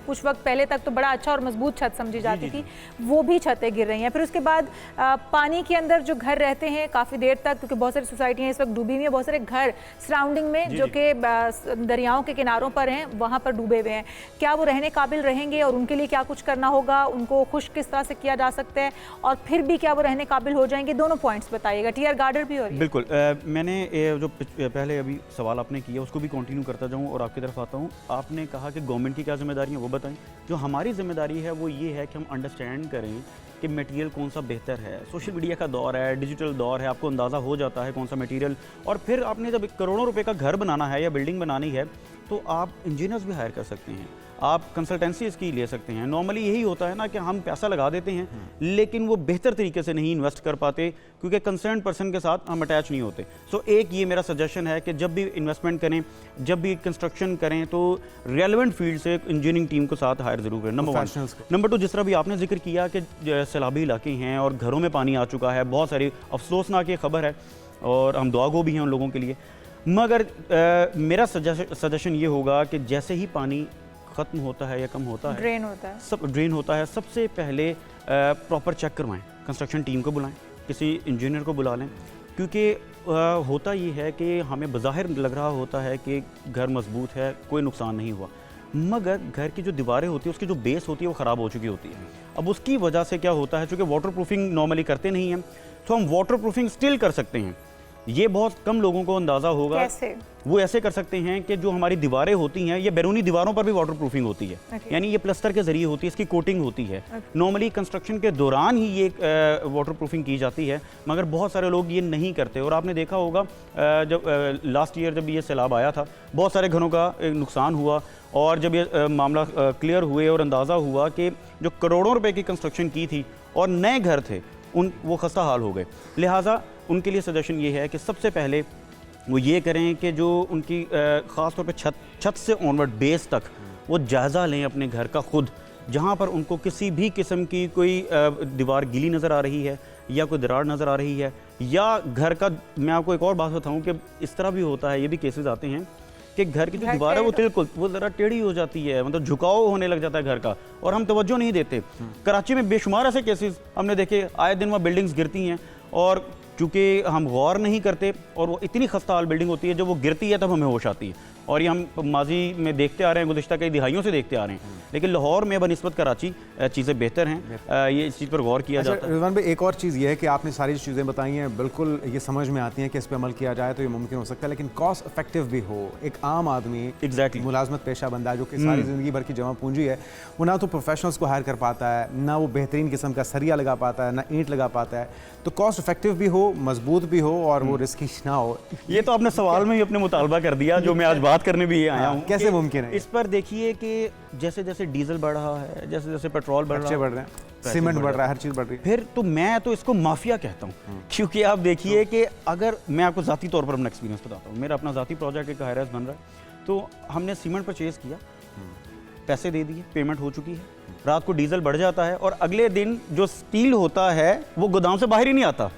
कुछ वक्त पहले तक तो बड़ा अच्छा और मजबूत छत समझी जाती थी, वो भी छतें गिर रही हैं। फिर उसके बाद पानी के अंदर जो घर रहते हैं काफ़ी देर तक, क्योंकि बहुत सारी सोसाइटियाँ इस वक्त डूबी हुई हैं, बहुत सारे घर सराउंडिंग में जो कि दरियाओं के किनारों पर हैं वहाँ पर डूबे हुए हैं। क्या वो रहने काबिल रहेंगे और उनके लिए क्या कुछ करना होगा, उनको खुश किस तरह से किया जा सकता है, और फिर भी क्या वो रहने काबिल हो जाएंगे? दोनों पॉइंट्स बताइएगा, टीआर गार्डर भी। और बिल्कुल मैंने जो पहले अभी सवाल आपने किया उसको भी कंटिन्यू करता जाऊँ और आपकी तरफ आता हूँ। आपने कहा कि गवर्नमेंट की क्या जिम्मेदारी है वो बताएं। जो हमारी जिम्मेदारी है वो ये है कि हम अंडरस्टैंड करें कि मटेरियल कौन सा बेहतर है। सोशल मीडिया का दौर है, डिजिटल दौर है, आपको अंदाज़ा हो जाता है कौन सा मटेरियल। और फिर आपने जब करोड़ों रुपए का घर बनाना है या बिल्डिंग बनानी है तो आप इंजीनियर्स भी हायर कर सकते हैं, आप कंसल्टेंसी इसकी ले सकते हैं। नॉर्मली यही होता है ना कि हम पैसा लगा देते हैं लेकिन वो बेहतर तरीके से नहीं इन्वेस्ट कर पाते क्योंकि कंसर्न पर्सन के साथ हम अटैच नहीं होते। सो एक ये मेरा सजेशन है कि जब भी इन्वेस्टमेंट करें, जब भी कंस्ट्रक्शन करें तो रेलेवेंट फील्ड से इंजीनियरिंग टीम को साथ हायर जरूर करें, नंबर 1। नंबर 2, जिस तरह भी आपने जिक्र किया कि सैलाबी इलाके हैं और घरों में पानी आ चुका है, बहुत सारी अफसोसनाक ये खबर है और हम दुआगो भी हैं उन लोगों के लिए। मगर मेरा सजेशन ये होगा कि जैसे ही पानी ख़त्म होता है या कम होता है, ड्रेन होता है, सबसे पहले प्रॉपर चेक करवाएं, कंस्ट्रक्शन टीम को बुलाएं, किसी इंजीनियर को बुला लें, क्योंकि होता ये है कि हमें बज़ाहिर लग रहा होता है कि घर मजबूत है, कोई नुकसान नहीं हुआ, मगर घर की जो दीवारें होती है उसकी जो बेस होती है वो ख़राब हो चुकी होती है। अब उसकी वजह से क्या होता है, चूँकि वाटर प्रूफिंग नॉर्मली करते नहीं हैं तो हम वाटर प्रूफिंग स्टिल कर सकते हैं। ये बहुत कम लोगों को अंदाज़ा होगा। कैसे? वो ऐसे कर सकते हैं कि जो हमारी दीवारें होती हैं ये बैरूनी दीवारों पर भी वाटर प्रूफिंग होती है, यानी ये प्लास्टर के जरिए होती है, इसकी कोटिंग होती है। नॉर्मली कंस्ट्रक्शन के दौरान ही ये वाटर प्रूफिंग की जाती है, मगर बहुत सारे लोग ये नहीं करते। और आपने देखा होगा जब लास्ट ईयर जब ये सैलाब आया था बहुत सारे घरों का नुकसान हुआ, और जब ये मामला क्लियर हुए और अंदाज़ा हुआ कि जो करोड़ों रुपए की कंस्ट्रक्शन की थी और नए घर थे वो खस्ता हाल हो गए। लिहाजा उनके लिए सजेशन ये है कि सबसे पहले वो ये करें कि जो उनकी ख़ास तौर पे छत से ऑनवर्ड बेस तक वो जायज़ा लें अपने घर का खुद, जहाँ पर उनको किसी भी किस्म की कोई दीवार गीली नज़र आ रही है या कोई दरार नज़र आ रही है, या घर का, मैं आपको एक और बात बताऊँ कि इस तरह भी होता है, ये भी केसेस आते हैं कि घर की जो दीवार है वो ज़रा टेढ़ी हो जाती है, मतलब झुकाव होने लग जाता है घर का, और हम तवज्जो नहीं देते। कराची में बेशुमार ऐसे केसेस हमने देखे, आए दिन वहाँ बिल्डिंग्स गिरती हैं और चूँकि हम गौर नहीं करते और वो इतनी खस्ता हाल बिल्डिंग होती है, जब वो गिरती है तब हमें होश आती है। और ये हम माजी में देखते आ रहे हैं, गुज़िश्ता कई दिहाइयों से देखते आ रहे हैं, लेकिन लाहौर में बनिस्बत कराची चीज़ें बेहतर हैं, ये इस चीज़ पर गौर किया जाता है। रिजवान भाई, एक और चीज़ ये है कि आपने सारी चीज़ें बताई हैं, बिल्कुल ये समझ में आती हैं कि इस पर अमल किया जाए तो ये मुमकिन हो सकता है, लेकिन कॉस्ट इफेक्टिव भी हो। एक आम आदमी एग्जैक्टली मुलाजमत पेशा बंदा जो कि सारी ज़िंदगी भर की जमा पूंजी है, वो ना तो प्रोफेशनल्स को हायर कर पाता है, ना वो बेहतरीन किस्म का सरिया लगा पाता है, ना ईंट लगा पाता है। तो कॉस्ट इफेक्टिव भी हो, मजबूत भी हो और वो रिस्की ना हो। ये तो आपने सवाल में ही अपने मुतालबा कर दिया जो मैं आज बात करने भी आया हूँ। कैसे मुमकिन है? इस पर देखिए कि जैसे जैसे डीजल बढ़ रहा है, जैसे जैसे पेट्रोल बढ़ रहा है, सीमेंट बढ़ रहा है, हर चीज़ बढ़ रही है, फिर तो मैं तो इसको माफिया कहता हूँ। क्योंकि आप देखिए कि अगर मैं आपको ज़ाती तौर पर अपना एक्सपीरियंस बताता हूँ, मेरा अपना ज़ाती प्रोजेक्ट एक हायर बन रहा है, तो हमने सीमेंट परचेज़ किया, पैसे दे दिए, पेमेंट हो चुकी है, रात को डीजल बढ़ जाता है और अगले दिन जो स्टील होता है वो गोदाम से बाहर ही नहीं आता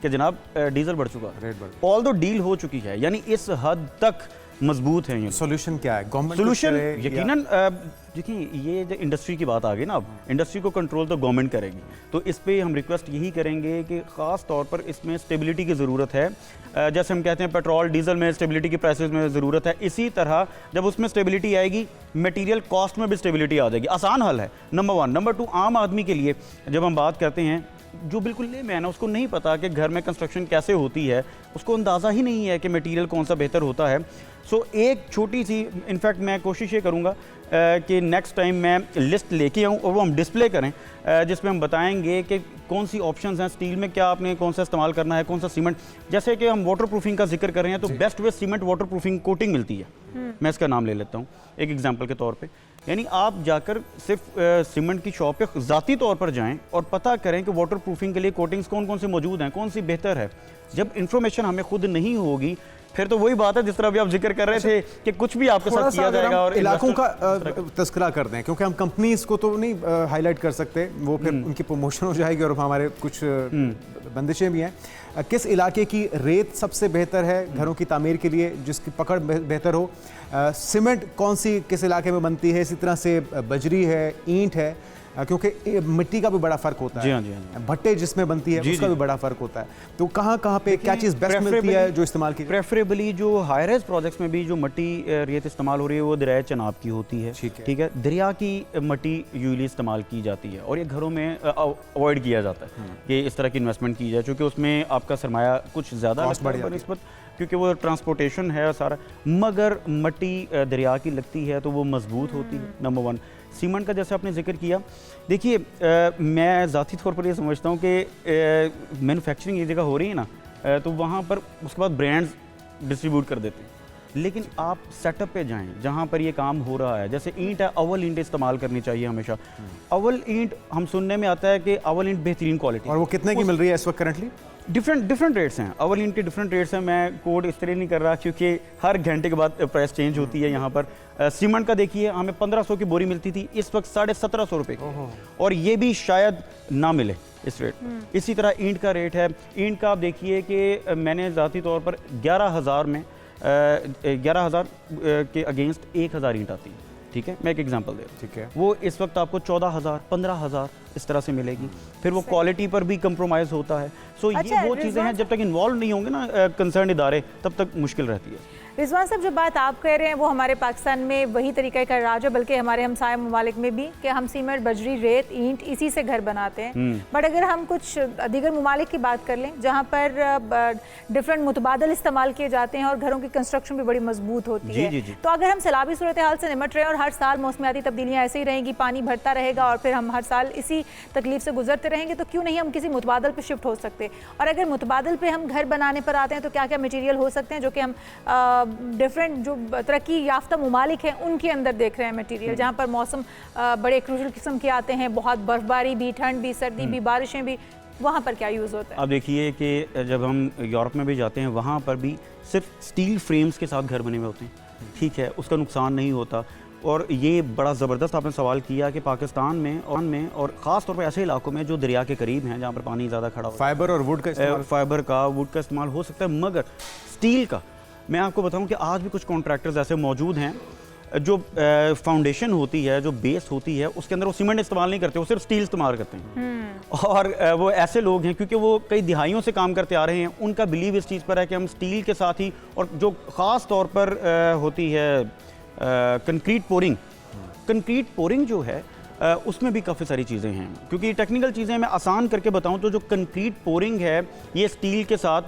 कि जनाब डीजल बढ़ चुका, रेट बढ़, ऑल दो डील हो चुकी है, यानी इस हद तक मजबूत है। ये सोल्यूशन क्या है? गवर्नमेंट सोल्यूशन यकीनन देखिए, ये जो इंडस्ट्री की बात आ गई ना, अब इंडस्ट्री को कंट्रोल तो गवर्नमेंट करेगी, तो इस पे हम रिक्वेस्ट यही करेंगे कि ख़ास तौर पर इसमें स्टेबिलिटी की ज़रूरत है। जैसे हम कहते हैं पेट्रोल डीजल में स्टेबिलिटी की प्राइसेस में ज़रूरत है, इसी तरह जब उसमें स्टेबिलिटी आएगी मटेरियल कॉस्ट में भी स्टेबिलिटी आ जाएगी। आसान हल है, नंबर 1। नंबर 2, आम आदमी के लिए जब हम बात करते हैं, जो बिल्कुल लेमैन है उसको नहीं पता कि घर में कंस्ट्रक्शन कैसे होती है, उसको अंदाज़ा ही नहीं है कि मटेरियल कौन सा बेहतर होता है। सो एक छोटी सी, इनफैक्ट मैं कोशिश ये करूँगा कि नेक्स्ट टाइम मैं लिस्ट लेके आऊँ और वो हम डिस्प्ले करें, जिसमें हम बताएंगे कि कौन सी ऑप्शंस हैं स्टील में, क्या आपने कौन सा इस्तेमाल करना है, कौन सा सीमेंट। जैसे कि हम वाटर प्रूफिंग का जिक्र कर रहे हैं तो best way cement water proofing coating मिलती है, मैं इसका नाम ले लेता हूँ एक एग्जांपल के तौर पे। यानी आप जाकर सिर्फ सीमेंट की शॉप पे ज़ाती तौर पर जाएं और पता करें कि वाटर प्रूफिंग के लिए कोटिंग्स कौन कौन से मौजूद हैं, कौन सी बेहतर है। जब इंफॉर्मेशन हमें खुद नहीं होगी फिर तो वही बात है जिस तरह अभी आप जिक्र कर रहे थे कि कुछ भी आपके थोड़ा साथ सा किया अगर जाएगा हम और इलाकों का investor- तस्करा कर दें, क्योंकि हम कंपनीज को तो नहीं हाईलाइट कर सकते, वो फिर उनकी प्रमोशन हो जाएगी और हमारे कुछ बंदिशें भी हैं। किस इलाके की रेत सबसे बेहतर है घरों की तामीर के लिए, जिसकी पकड़ बेहतर हो? सीमेंट कौन सी किस इलाके में बनती है? इसी तरह से बजरी है, ईंट है, क्योंकि मिट्टी का भी बड़ा फर्क होता जी है। हाँ, जी हाँ, भट्टे जिसमें बनती है जी, उसका जी। भी बड़ा फर्क होता है। तो कहाँ कहाँ पे क्या चीज़ बेस्ट मिलती है जो इस्तेमाल की? प्रेफरेबली जो हाई राइज प्रोजेक्ट्स में भी जो मट्टी रेत इस्तेमाल हो रही है वो दरिया चनाब की होती है। ठीक है, दरिया की मट्टी यूजली इस्तेमाल की जाती है और ये घरों में अवॉइड किया जाता है कि इस तरह की इन्वेस्टमेंट की जाए, क्योंकि उसमें आपका सरमाया कुछ ज़्यादा लगता है बनिस्बत, क्योंकि वो ट्रांसपोर्टेशन है सारा। मगर मट्टी दरिया की लगती है तो वो मजबूत होती है, नंबर वन। सीमेंट का जैसे आपने जिक्र किया, देखिए मैं ज़ाती तौर पर ये समझता हूँ कि मैन्युफैक्चरिंग ये जगह हो रही है ना, तो वहाँ पर उसके बाद ब्रांड्स डिस्ट्रीब्यूट कर देते हैं। लेकिन आप सेटअप पे जाएं जहाँ पर ये काम हो रहा है, जैसे ईंट है, अव्वल ईंट इस्तेमाल करनी चाहिए हमेशा। अव्वल ईंट हम सुनने में आता है कि अव्वल ईंट बेहतरीन क्वालिटी, और वो कितने की मिल रही है इस वक्त करंटली? डिफरेंट रेट्स हैं, अव्वल ईंट के डिफरेंट रेट्स हैं। मैं कोड इस तरह नहीं कर रहा क्योंकि हर घंटे के बाद प्राइस चेंज होती है यहाँ पर। सीमेंट का देखिए, हमें 1500 की बोरी मिलती थी, इस वक्त 1750 रुपये की, और ये भी शायद ना मिले इस रेट। इसी तरह ईंट का रेट है। ईंट का आप देखिए कि मैंने ज़ाती तौर पर 11,000 में 11,000 के अगेंस्ट 1,000 ईंट आती है। ठीक है, मैं एक एग्जांपल दे रहा हूँ। ठीक है, वो इस वक्त आपको 14,000 15,000 इस तरह से मिलेगी। फिर वो क्वालिटी पर भी कंप्रोमाइज़ होता है। सो ये वो चीज़ें हैं, जब तक इन्वॉल्व नहीं होंगे ना कंसर्न इदारे, तब तक मुश्किल रहती है। रिजवान साहब, जो बात आप कह रहे हैं वो हमारे पाकिस्तान में वही तरीका का राज है, बल्कि हमारे हमसाय ममालिक में भी, कि हम सीमेंट, बजरी, रेत, ईंट इसी से घर बनाते हैं। बट अगर हम कुछ दीगर ममालिक की बात कर लें जहाँ पर डिफरेंट मुतबादल इस्तेमाल किए जाते हैं और घरों की कंस्ट्रक्शन भी बड़ी मजबूत होती है, तो अगर हम सैलाबी सूरत हाल से निमट रहे हैं और हर साल मौसमियाती तब्दीलियाँ ऐसे ही रहेंगी, पानी भरता रहेगा और फिर हम हर साल इसी तकलीफ से गुजरते रहेंगे, तो क्यों नहीं हम किसी मुतबादल पर शिफ्ट हो सकते? और अगर मुतबादल पे हम घर बनाने पर आते हैं तो क्या क्या मटीरियल हो सकते हैं जो कि हम डिफरेंट जो तरक्की याफ्ता ममालिक हैं उनके अंदर देख रहे हैं मटीरियल, जहाँ पर मौसम बड़े क्रूशल किस्म के आते हैं, बहुत बर्फबारी भी, ठंड भी, सर्दी भी, बारिशें भी, वहाँ पर क्या यूज़ होता है? अब देखिए कि जब हम यूरोप में भी जाते हैं, वहाँ पर भी सिर्फ स्टील फ्रेम्स के साथ घर बने हुए होते हैं। ठीक है, उसका नुकसान नहीं होता। और ये बड़ा ज़बरदस्त आपने सवाल किया कि पाकिस्तान में और ख़ास तौर पर ऐसे इलाकों में जो दरिया के करीब हैं, जहाँ पर पानी ज़्यादा खड़ा हो, फाइबर और वुड का इस्तेमाल, वुड का इस्तेमाल हो सकता है, मगर स्टील का मैं आपको बताऊं कि आज भी कुछ कॉन्ट्रैक्टर्स ऐसे मौजूद हैं जो फाउंडेशन होती है, जो बेस होती है, उसके अंदर वो सीमेंट इस्तेमाल नहीं करते, वो सिर्फ स्टील इस्तेमाल करते हैं। और वो ऐसे लोग हैं क्योंकि वो कई दिहाइयों से काम करते आ रहे हैं, उनका बिलीव इस चीज़ पर है कि हम स्टील के साथ ही, और जो ख़ास तौर पर होती है कंक्रीट पोरिंग जो है, उसमें भी काफ़ी सारी चीज़ें हैं। क्योंकि टेक्निकल चीज़ें मैं आसान करके बताऊं तो जो कंक्रीट पोरिंग है ये स्टील के साथ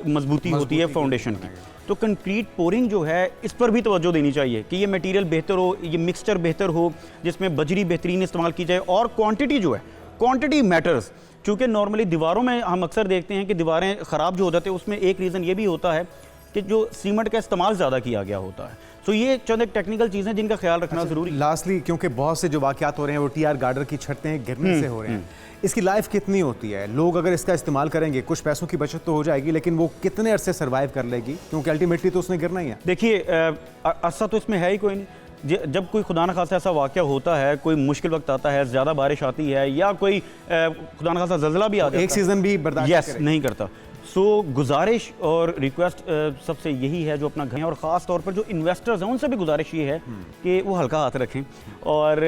मजबूती होती है फाउंडेशन की। तो कंक्रीट पोरिंग जो है इस पर भी तवज्जो देनी चाहिए कि ये मटेरियल बेहतर हो, ये मिक्सचर बेहतर हो, जिसमें बजरी बेहतरीन इस्तेमाल की जाए, और क्वांटिटी जो है, क्वांटिटी मैटर्स। क्योंकि नॉर्मली दीवारों में हम अक्सर देखते हैं कि दीवारें ख़राब जो हो जाती है, उसमें एक रीज़न ये भी होता है कि जो सीमेंट का इस्तेमाल ज़्यादा किया गया होता है। तो ये चंद एक टेक्निकल चीज़ें जिनका ख्याल रखना ज़रूरी। लास्टली, क्योंकि बहुत से जो वाक़यात हो रहे हैं वो टीआर गार्डर की छतें गिरने से हो रहे हैं, इसकी लाइफ कितनी होती है? लोग अगर इसका इस्तेमाल करेंगे, कुछ पैसों की बचत तो हो जाएगी, लेकिन वो कितने अरसे सर्वाइव कर लेगी? क्योंकि अल्टीमेटली तो उसने गिरना ही है। देखिए, अरसा तो इसमें है ही कोई नहीं। जब कोई खुदा न खासा ऐसा वाक़या होता है, कोई मुश्किल वक्त आता है, ज़्यादा बारिश आती है, या कोई खुदा न खासा ज़ल्ज़ला भी आता है, एक सीज़न भी बर्दाश्त नहीं करता। सो गुजारिश और रिक्वेस्ट सबसे यही है जो अपना घर, और ख़ास तौर पर जो इन्वेस्टर्स हैं उनसे भी गुजारिश ये है कि वो हल्का हाथ रखें, और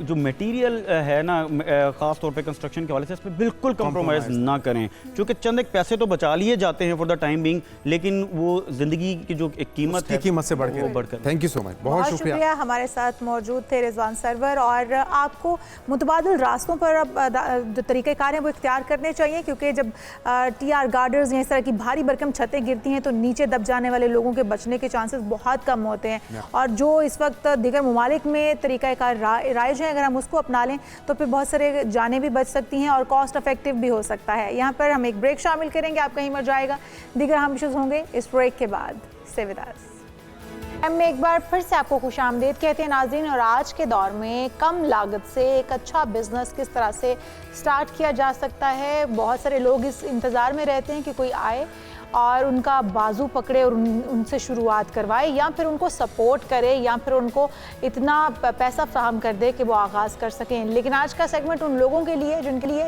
जो मटेरियल है ना, ख़ास तौर पे कंस्ट्रक्शन के हवाले से, इस पर बिल्कुल कंप्रोमाइज़ ना करें, क्योंकि चंद एक पैसे तो बचा लिए जाते हैं फॉर द टाइम बिंग, लेकिन वो ज़िंदगी की जो एक कीमत है, कीमत से बढ़कर। थैंक यू सो मच, बहुत शुक्रिया। हमारे साथ मौजूद थे रिजवान सरवर। और आपको मुतबादिल रास्तों पर अब जो तरीक़ेकार हैं वो इख्तियार करने चाहिए, क्योंकि जब टीआर गार्डर्स इस तरह की भारी भरकम छतें गिरती हैं तो नीचे दब जाने वाले लोगों के बचने के चांसेस बहुत कम होते हैं। और जो इस वक्त दीगर ममालिक में तरीक़ाकार राइज है, अगर हम उसको अपना लें तो फिर बहुत सारे जानें भी बच सकती हैं और कॉस्ट इफेक्टिव भी हो सकता है। यहाँ पर हम एक ब्रेक शामिल करेंगे, आप कहीं मत जाएगा, दीगर हम इश्यूज़ होंगे इस ब्रेक के बाद। Stay with us. हम एक बार फिर से आपको खुशामदीद कहते हैं नाज़रीन। और आज के दौर में कम लागत से एक अच्छा बिजनेस किस तरह से स्टार्ट किया जा सकता है, बहुत सारे लोग इस इंतज़ार में रहते हैं कि कोई आए और उनका बाजू पकड़े और उनसे शुरुआत करवाए, या फिर उनको सपोर्ट करे, या फिर उनको इतना पैसा फ्राहम कर दे कि वो आगाज़ कर सकें। लेकिन आज का सेगमेंट उन लोगों के लिए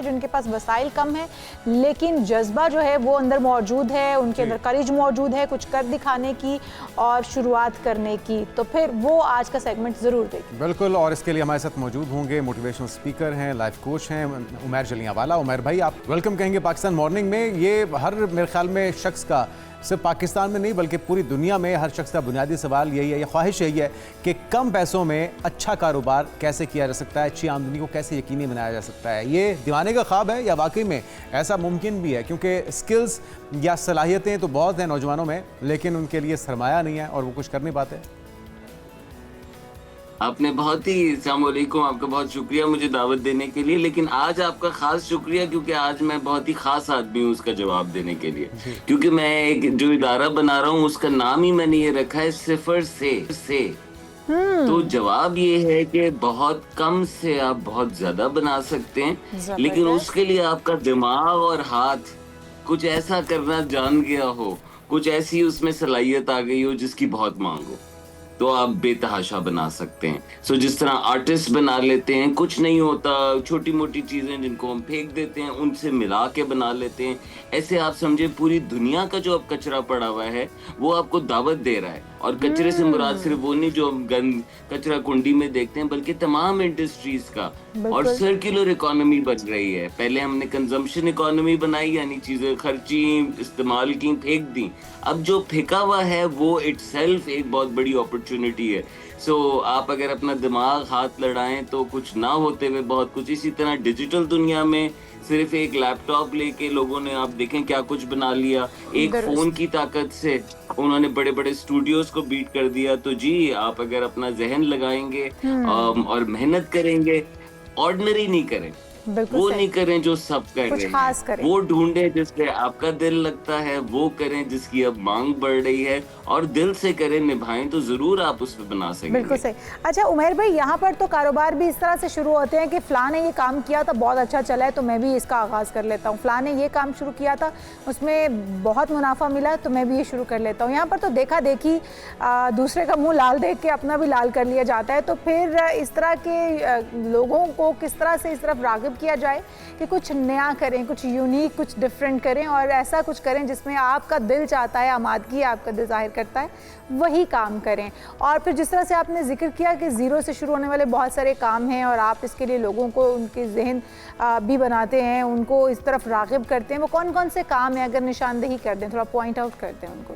जिनके पास वसाइल कम है लेकिन जज्बा जो है वो अंदर मौजूद है, उनके अंदर करेज मौजूद है कुछ कर दिखाने की और शुरुआत करने की, तो फिर वो आज का सेगमेंट ज़रूर देखें। बिल्कुल, और इसके लिए हमारे साथ मौजूद होंगे मोटिवेशनल स्पीकर हैं, लाइफ कोच हैं उमैर जलियांवाला। उमैर भाई, आप वेलकम कहेंगे पाकिस्तान मॉर्निंग में। ये हर मेरे ख्याल में शख्स का, सिर्फ पाकिस्तान में नहीं बल्कि पूरी दुनिया में हर शख्स का बुनियादी सवाल यही है, ये ख्वाहिश यही है कि कम पैसों में अच्छा कारोबार कैसे किया जा सकता है, अच्छी आमदनी को कैसे यकीनी बनाया जा सकता है। ये दीवाने का ख्वाब है या वाकई में ऐसा मुमकिन भी है? क्योंकि स्किल्स या सलाहियतें तो बहुत हैं नौजवानों में, लेकिन उनके लिए सरमाया नहीं है और वो कुछ कर नहीं पाते। आपने बहुत ही अस्सलामुअलैकुम, आपका बहुत शुक्रिया मुझे दावत देने के लिए। लेकिन आज आपका खास शुक्रिया क्योंकि आज मैं बहुत ही खास आदमी हूँ उसका जवाब देने के लिए, क्योंकि मैं एक जो इदारा बना रहा हूँ उसका नाम ही मैंने ये रखा है सिफर से। तो जवाब ये है कि बहुत कम से आप बहुत ज्यादा बना सकते हैं, लेकिन उसके लिए आपका दिमाग और हाथ कुछ ऐसा करना जान गया हो, कुछ ऐसी उसमें सलाहियत आ गई हो जिसकी बहुत मांग हो, तो आप बेतहाशा बना सकते हैं। सो जिस तरह आर्टिस्ट बना लेते हैं, कुछ नहीं होता, छोटी मोटी चीजें जिनको हम फेंक देते हैं उनसे मिला के बना लेते हैं, ऐसे आप समझे पूरी दुनिया का जो अब कचरा पड़ा हुआ है वो आपको दावत दे रहा है। और कचरे से मुराद सिर्फ वो नहीं जो हम गंद कचरा कुंडी में देखते हैं, बल्कि तमाम इंडस्ट्रीज का। और सर्कुलर इकोनॉमी बन रही है। पहले हमने कंजम्पशन इकोनॉमी बनाई, यानी चीजें खर्ची, इस्तेमाल की, फेंक दी। अब जो फेंका हुआ है वो इटसेल्फ एक बहुत बड़ी अपॉर्चुनिटी है। सो आप अगर अपना दिमाग हाथ लड़ाएं तो कुछ ना होते हुए बहुत कुछ। इसी तरह डिजिटल दुनिया में सिर्फ एक लैपटॉप लेके लोगों ने, आप देखें क्या कुछ बना लिया। एक फोन की ताकत से उन्होंने बड़े बड़े स्टूडियोज को बीट कर दिया। तो जी, आप अगर अपना जहन लगाएंगे और मेहनत करेंगे, ऑर्डिनरी नहीं करें, वो नहीं करें जो सब कर रहे हैं, वो ढूंढें जिससे आपका दिल लगता है, वो करें जिसकी अब मांग बढ़ रही है, और दिल से करें, निभाएं, तो जरूर आप उस पर बना सकेंगे। बिल्कुल सही। अच्छा उमैर भाई, यहाँ पर तो कारोबार भी इस तरह से शुरू होते हैं कि फ़लाँ ने ये काम किया था, बहुत अच्छा चला है तो मैं भी इसका आगाज़ कर लेता हूँ। फ़लाँ ने ये काम शुरू किया था, उसमें बहुत मुनाफा मिला तो मैं भी ये शुरू कर लेता हूँ। यहाँ पर तो देखा देखी, दूसरे का मुँह लाल देख के अपना भी लाल कर लिया जाता है। तो फिर इस तरह के लोगों को किस तरह से इस तरफ राग़िब किया जाए कि कुछ नया करें, कुछ यूनिक, कुछ डिफरेंट करें और ऐसा कुछ करें जिसमें आपका दिल चाहता है, आमादगी आपका दिल जाहिर करता है, वही काम करें। और फिर जिस तरह से आपने जिक्र किया कि ज़ीरो से शुरू होने वाले बहुत सारे काम हैं और आप इसके लिए लोगों को उनके जहन भी बनाते हैं, उनको इस तरफ राग़िब करते हैं, वो कौन कौन से काम हैं? अगर निशानदेही कर दें, थोड़ा पॉइंट आउट करते हैं उनको।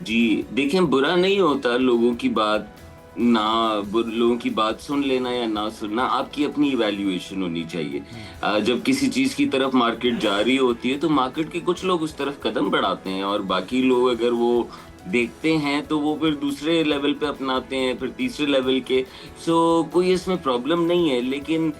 जी देखें, बुरा नहीं होता लोगों की बात लोगों की बात सुन लेना या ना सुनना, आपकी अपनी इवैल्यूएशन होनी चाहिए। जब किसी चीज की तरफ मार्केट जा रही होती है तो मार्केट के कुछ लोग उस तरफ कदम बढ़ाते हैं और बाकी लोग अगर वो देखते हैं तो वो फिर दूसरे लेवल पे अपनाते हैं, फिर तीसरे लेवल के। सो कोई इसमें प्रॉब्लम नहीं है, लेकिन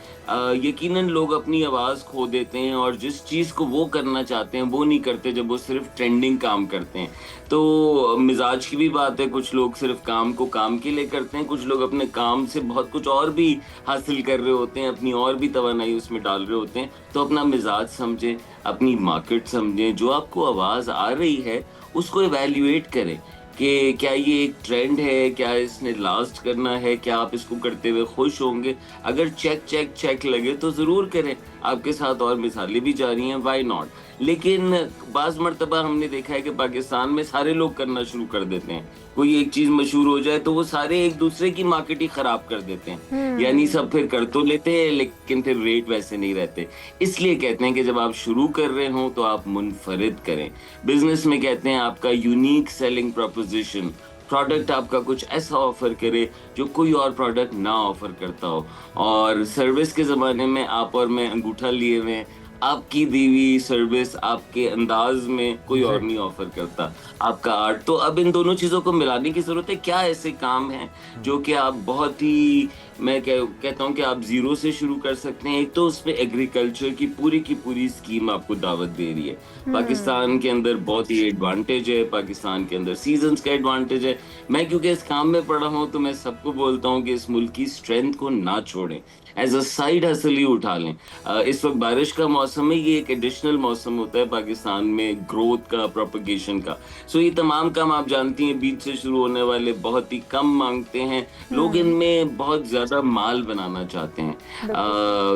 यकीनन लोग अपनी आवाज़ खो देते हैं और जिस चीज़ को वो करना चाहते हैं वो नहीं करते जब वो सिर्फ ट्रेंडिंग काम करते हैं। तो मिजाज की भी बात है, कुछ लोग सिर्फ काम को काम के लिए करते हैं, कुछ लोग अपने काम से बहुत कुछ और भी हासिल कर रहे होते हैं, अपनी और भी तवानाई उसमें डाल रहे होते हैं। तो अपना मिजाज समझें, अपनी मार्केट समझें, जो आपको आवाज़ आ रही है उसको इवैल्यूएट करें कि क्या ये एक ट्रेंड है, क्या इसने लास्ट करना है, क्या आप इसको करते हुए खुश होंगे। अगर चेक लगे तो ज़रूर करें। आपके साथ और मिसालें भी जारी हैं, वाई नॉट। लेकिन बाज़ मरतबा हमने देखा है कि पाकिस्तान में सारे लोग करना शुरू कर देते हैं। कोई एक चीज़ मशहूर हो जाए तो वो सारे एक दूसरे की मार्केट ही ख़राब कर देते हैं। यानी सब फिर कर तो लेते हैं लेकिन फिर रेट वैसे नहीं रहते। इसलिए कहते हैं कि जब आप शुरू कर रहे हो तो आप मुनफरिद करें। बिजनेस में कहते हैं आपका यूनिक सेलिंग प्रोपोजिशन, प्रोडक्ट आपका कुछ ऐसा ऑफर करे जो कोई और प्रोडक्ट ना ऑफर करता हो। और सर्विस के ज़माने में आप और मैं अंगूठा लिए हुए, आपकी दी हुई सर्विस आपके अंदाज में कोई और नहीं ऑफर करता, आपका आर्ट। तो अब इन दोनों चीज़ों को मिलाने की ज़रूरत है। क्या ऐसे काम हैं जो कि आप बहुत ही, मैं कहता हूँ कि आप ज़ीरो से शुरू कर सकते हैं। एक तो उसमें एग्रीकल्चर की पूरी स्कीम आपको दावत दे रही है। पाकिस्तान के अंदर बहुत ही एडवांटेज है, पाकिस्तान के अंदर सीजन्स का एडवांटेज है। मैं क्योंकि इस काम में पढ़ा हूँ तो मैं सबको बोलता हूँ कि इस मुल्क की स्ट्रेंथ को ना छोड़ें। एज अ साइड हसल ही उठा लें। इस वक्त बारिश का मौसम है, ये एक एडिशनल मौसम होता है पाकिस्तान में ग्रोथ का, प्रोपगेशन का। सो ये तमाम काम आप जानती हैं बीच से शुरू होने वाले बहुत ही कम मांगते हैं लोग, इनमें बहुत ज्यादा माल बनाना चाहते हैं।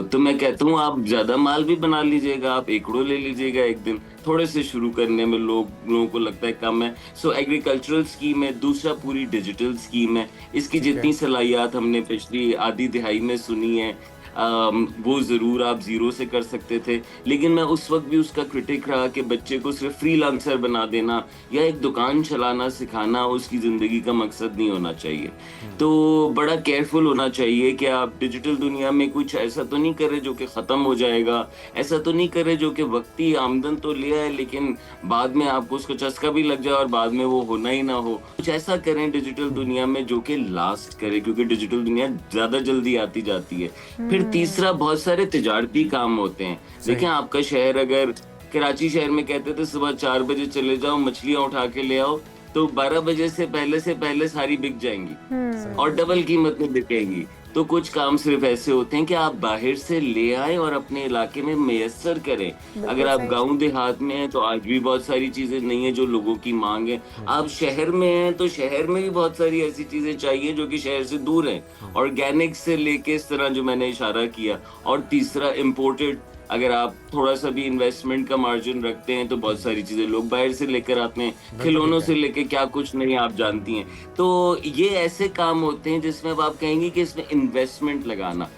तो मैं कहता हूँ आप ज्यादा माल भी बना लीजिएगा, आप एकड़ों ले लीजिएगा एक दिन, थोड़े से शुरू करने में लोगों को लगता है कम है। सो एग्रीकल्चरल स्कीम है, दूसरा पूरी डिजिटल स्कीम है। इसकी जितनी सलाहियत हमने पिछली आधी दिहाई में सुनी है वो ज़रूर आप ज़ीरो से कर सकते थे, लेकिन मैं उस वक्त भी उसका क्रिटिक रहा कि बच्चे को सिर्फ फ्रीलांसर बना देना या एक दुकान चलाना सिखाना उसकी ज़िंदगी का मकसद नहीं होना चाहिए। तो बड़ा केयरफुल होना चाहिए कि आप डिजिटल दुनिया में कुछ ऐसा तो नहीं करें जो कि ख़त्म हो जाएगा, ऐसा तो नहीं करें जो कि वक्ती आमदन तो ले आए लेकिन बाद में आपको उसका चस्का भी लग जाए और बाद में वो होना ही ना हो। कुछ ऐसा करें डिजिटल दुनिया में जो कि लास्ट करे, क्योंकि डिजिटल दुनिया ज़्यादा जल्दी आती जाती है। फिर तीसरा, बहुत सारे तिजारती काम होते हैं। देखिए आपका शहर, अगर कराची शहर में कहते थे सुबह 4 बजे चले जाओ मछलियां उठा के ले आओ, तो 12 बजे से पहले सारी बिक जाएंगी और डबल कीमत में बिकेंगी। तो कुछ काम सिर्फ ऐसे होते हैं कि आप बाहर से ले आए और अपने इलाके में मैसर करें। अगर आप गांव देहात में हैं तो आज भी बहुत सारी चीजें नहीं है जो लोगों की मांग है। आप शहर में हैं तो शहर में भी बहुत सारी ऐसी चीजें चाहिए जो कि शहर से दूर हैं, ऑर्गेनिक से लेके इस तरह जो मैंने इशारा किया। और तीसरा, इम्पोर्टेड, अगर आप थोड़ा सा भी इन्वेस्टमेंट का मार्जिन रखते हैं तो बहुत सारी चीजें लोग बाहर से लेकर आते हैं, खिलौनों से लेके क्या कुछ नहीं आप जानती हैं। तो ये ऐसे काम होते हैं जिसमें अब आप कहेंगे कि इसमें इन्वेस्टमेंट लगाना,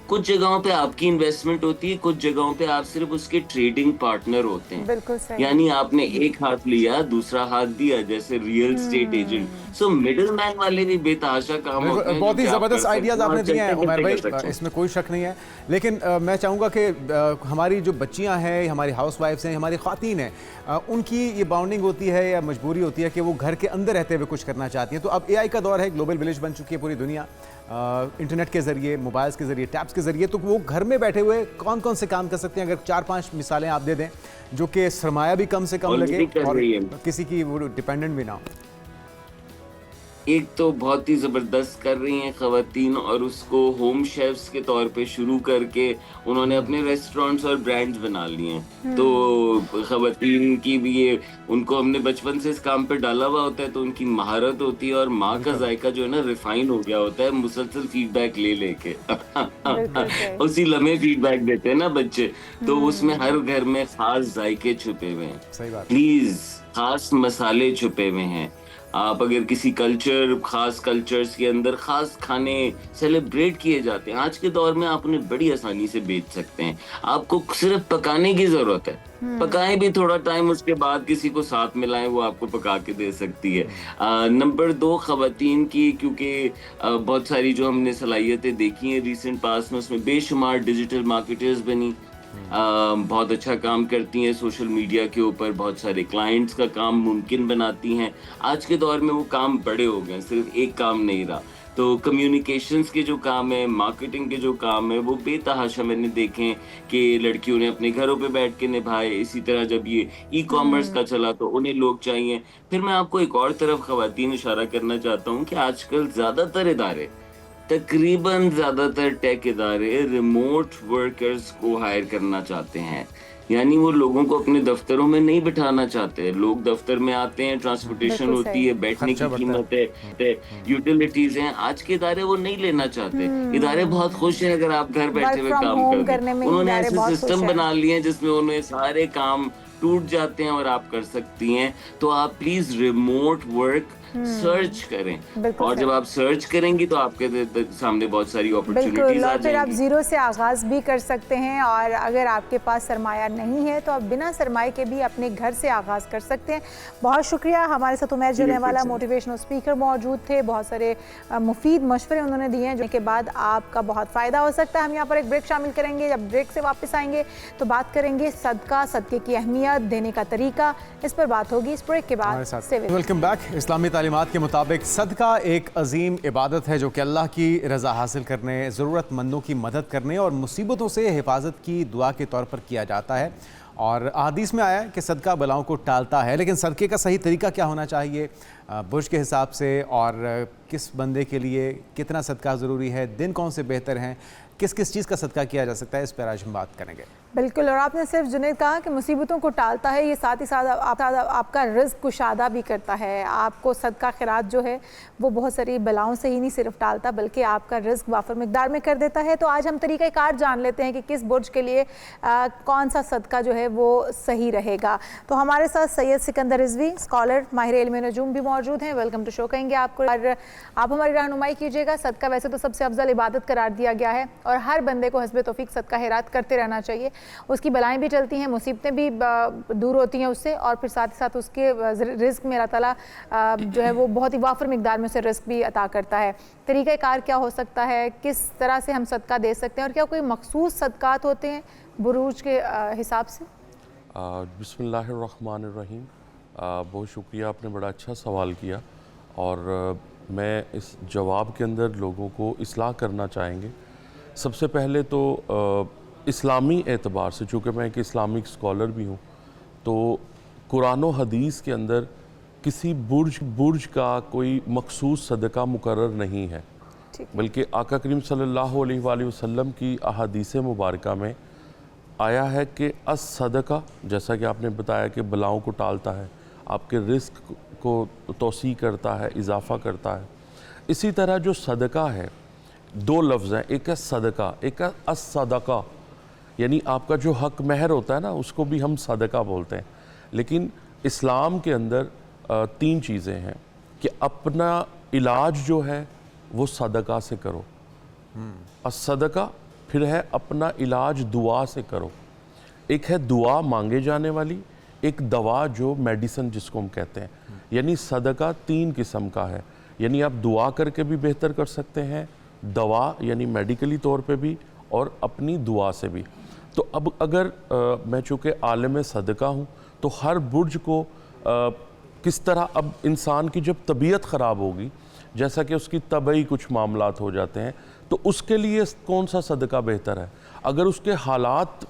कुछ जगहों पे आपकी इन्वेस्टमेंट होती है, कुछ जगहों पे आप सिर्फ उसके ट्रेडिंग पार्टनर होते हैं। बिल्कुल सही। यानी आपने एक हाथ लिया दूसरा हाथ दिया, जैसे real estate agent. So middle man वाले भी बेतहाशा काम होते हैं। बहुत ही जबरदस्त आइडियाज आपने दिए हैं उमर भाई, सकते हैं। इसमें कोई शक नहीं है। लेकिन मैं चाहूँगा कि हमारी जो बच्चियाँ हैं, हमारी हाउस वाइफ्स हैं, हमारी ख़वातीन हैं, उनकी ये बाउंडिंग होती है या मजबूरी होती है कि वो घर के अंदर रहते हुए कुछ करना चाहती हैं। तो अब AI का दौर है, ग्लोबल विलेज बन चुकी है पूरी दुनिया, इंटरनेट के ज़रिए, मोबाइल्स के ज़रिए, टैब्स के ज़रिए। तो वो घर में बैठे हुए कौन कौन से काम कर सकते हैं? अगर 4-5 मिसालें आप दे दें जो कि सरमाया भी कम से कम लगे और किसी की वो डिपेंडेंट भी ना हो। एक तो बहुत ही ज़बरदस्त कर रही हैं ख़वातीन, और उसको होम शेफ्स के तौर पे शुरू करके उन्होंने अपने रेस्टोरेंट्स और ब्रांड्स बना लिए हैं। तो ख़वातीन की भी ये, उनको हमने बचपन से इस काम पे डाला हुआ होता है तो उनकी महारत होती है और माँ का जायका जो है ना रिफाइन हो गया होता है मुसलसल फीडबैक ले लेके उसी लम्हे फीडबैक देते हैं ना बच्चे। तो उसमें हर घर में खास जायके छुपे हुए हैं, सही बात। प्लीज खास मसाले छुपे हुए हैं। आप अगर किसी कल्चर, खास कल्चर्स के अंदर खास खाने सेलिब्रेट किए जाते हैं, आज के दौर में आप उन्हें बड़ी आसानी से बेच सकते हैं। आपको सिर्फ पकाने की जरूरत है, पकाएं भी थोड़ा टाइम, उसके बाद किसी को साथ मिलाएं, वो आपको पका के दे सकती है। नंबर 2, ख़वातीन की, क्योंकि बहुत सारी जो हमने सलाहियतें देखी हैं रिसेंट पास में, उसमें बेशुमार डिजिटल मार्केटर्स बनी, बहुत अच्छा काम करती हैं सोशल मीडिया के ऊपर, बहुत सारे क्लाइंट्स का काम मुमकिन बनाती हैं। आज के दौर में वो काम बड़े हो गए, सिर्फ एक काम नहीं रहा। तो कम्युनिकेशंस के जो काम है, मार्केटिंग के जो काम है, वो बेतहाशा मैंने देखे कि लड़कियों ने अपने घरों पे बैठ के निभाए। इसी तरह जब ये ई-कॉमर्स का चला तो उन्हें लोग चाहिए। फिर मैं आपको एक और तरफ ख़वातीन इशारा करना चाहता हूँ कि आजकल ज़्यादातर इदारे, तकरीबन ज़्यादातर टेक इदारे रिमोट वर्कर्स को हायर करना चाहते हैं। यानी वो लोगों को अपने दफ्तरों में नहीं बिठाना चाहते। लोग दफ्तर में आते हैं, ट्रांसपोर्टेशन होती है, बैठने की कीमत है, यूटिलिटीज हैं। आज के इदारे वो नहीं लेना चाहते। इदारे बहुत खुश हैं अगर आप घर बैठे हुए काम करते हैं। उन्होंने ऐसे सिस्टम बना लिए हैं जिसमें उन्हें सारे काम टूट जाते हैं और आप कर सकती हैं। तो आप प्लीज रिमोट वर्क सर्च करें, और जब आप सर्च करेंगी तो आपके सामने बहुत सारी अपॉर्चुनिटीज आ जाएंगी। फिर आप जीरो से आगाज भी कर सकते हैं, और अगर आपके पास सरमाया नहीं है तो आप बिना सरमाए के भी अपने घर से आगाज कर सकते हैं। बहुत शुक्रिया। हमारे साथ उमैर जलियांवाला मोटिवेशनल स्पीकर मौजूद थे, बहुत सारे मुफीद मशवरे उन्होंने दिए हैं जिनके बाद आपका बहुत फ़ायदा हो सकता है। हम यहाँ पर एक ब्रेक शामिल करेंगे। जब ब्रेक से वापस आएंगे तो बात करेंगे सदका, सदके की अहमियत, देने का तरीका, इस पर बात होगी इस ब्रेक के बाद। Welcome back. इस्लामी तालीमात के मुताबिक सदका एक अजीम इबादत है जो कि अल्लाह की रज़ा हासिल करने, ज़रूरतमंदों की मदद करने और मुसीबतों से हिफाजत की दुआ के तौर पर किया जाता है। और हदीस में आया है कि सदका बलाओं को टालता है। लेकिन सदक़े का सही तरीका क्या होना चाहिए बुर्ज के हिसाब से, और किस बंदे के लिए कितना सदका ज़रूरी है, दिन कौन से बेहतर हैं, किस किस चीज़ का सदका किया जा सकता है, इस पर आज हम बात करेंगे। बिल्कुल, और आपने सिर्फ जुनैद कहा कि मुसीबतों को टालता है, ये साथ ही साथ आपका रिस्क कुशादा भी करता है। आपको सदका खैरात जो है वो बहुत सारी बलाओं से ही नहीं सिर्फ टालता बल्कि आपका रिस्क वाफर मिकदार में कर देता है। तो आज हम तरीक़ाकार जान लेते हैं कि किस बुर्ज के लिए कौन सा सदका जो है वो सही रहेगा। तो हमारे साथ सैयद सिकंदर रिजवी, स्कॉलर, माहिर इल्म नजूम भी मौजूद हैं। वेलकम टू शो कहेंगे आपको, और आप हमारी रहनुमाई कीजिएगा। सदका वैसे तो सबसे अफजल इबादत करार दिया गया है और हर बंदे को हस्बे तौफीक सदका खैरात करते रहना चाहिए। उसकी बलाएं भी चलती हैं, मुसीबतें भी दूर होती हैं उससे, और फिर साथ ही साथ उसके रिस्क में अल्लाह ताला जो है वो बहुत ही वाफर मिकदार में उसे रिस्क भी अता करता है। तरीक़ाकार क्या हो सकता है, किस तरह से हम सदका दे सकते हैं, और क्या कोई मखसूस सदकात होते हैं बुरूज के हिसाब से? बिस्मिल्लाहिर्रहमानिर्रहीम। बहुत शुक्रिया, आपने बड़ा अच्छा सवाल किया, और मैं इस जवाब के अंदर लोगों को इस्लाह करना चाहेंगे। सबसे पहले तो इस्लामी एतबार से, चूँकि मैं एक इस्लामिक स्कॉलर भी हूँ, तो कुरान व हदीस के अंदर किसी बुर्ज का कोई मखसूस सदका मुकर्रर नहीं है, बल्कि आका करीम सल्लल्लाहु अलैहि वसल्लम की अहादीस मुबारका में आया है कि सदका, जैसा कि आपने बताया कि बलाओं को टालता है, आपके रिस्क को तोसी करता है, इजाफ़ा करता है। इसी तरह जो सदका है, दो लफ्ज़ हैं, एक है सदका, एक है असदका, यानी आपका जो हक महर होता है ना, उसको भी हम सदका बोलते हैं। लेकिन इस्लाम के अंदर तीन चीज़ें हैं कि अपना इलाज जो है वो सदका से करो, सदका, फिर है अपना इलाज दुआ से करो। एक है दुआ मांगे जाने वाली, एक दवा जो मेडिसिन जिसको हम कहते हैं। यानी सदका तीन किस्म का है, यानी आप दुआ करके भी बेहतर कर सकते हैं, दवा यानी मेडिकली तौर पे भी, और अपनी दुआ से भी। तो अब अगर मैं चूँकि आलिम सदका हूँ, तो हर बुर्ज को किस तरह, अब इंसान की जब तबीयत ख़राब होगी, जैसा कि उसकी तबई कुछ मामलात हो जाते हैं, तो उसके लिए कौन सा सदका बेहतर है। अगर उसके हालात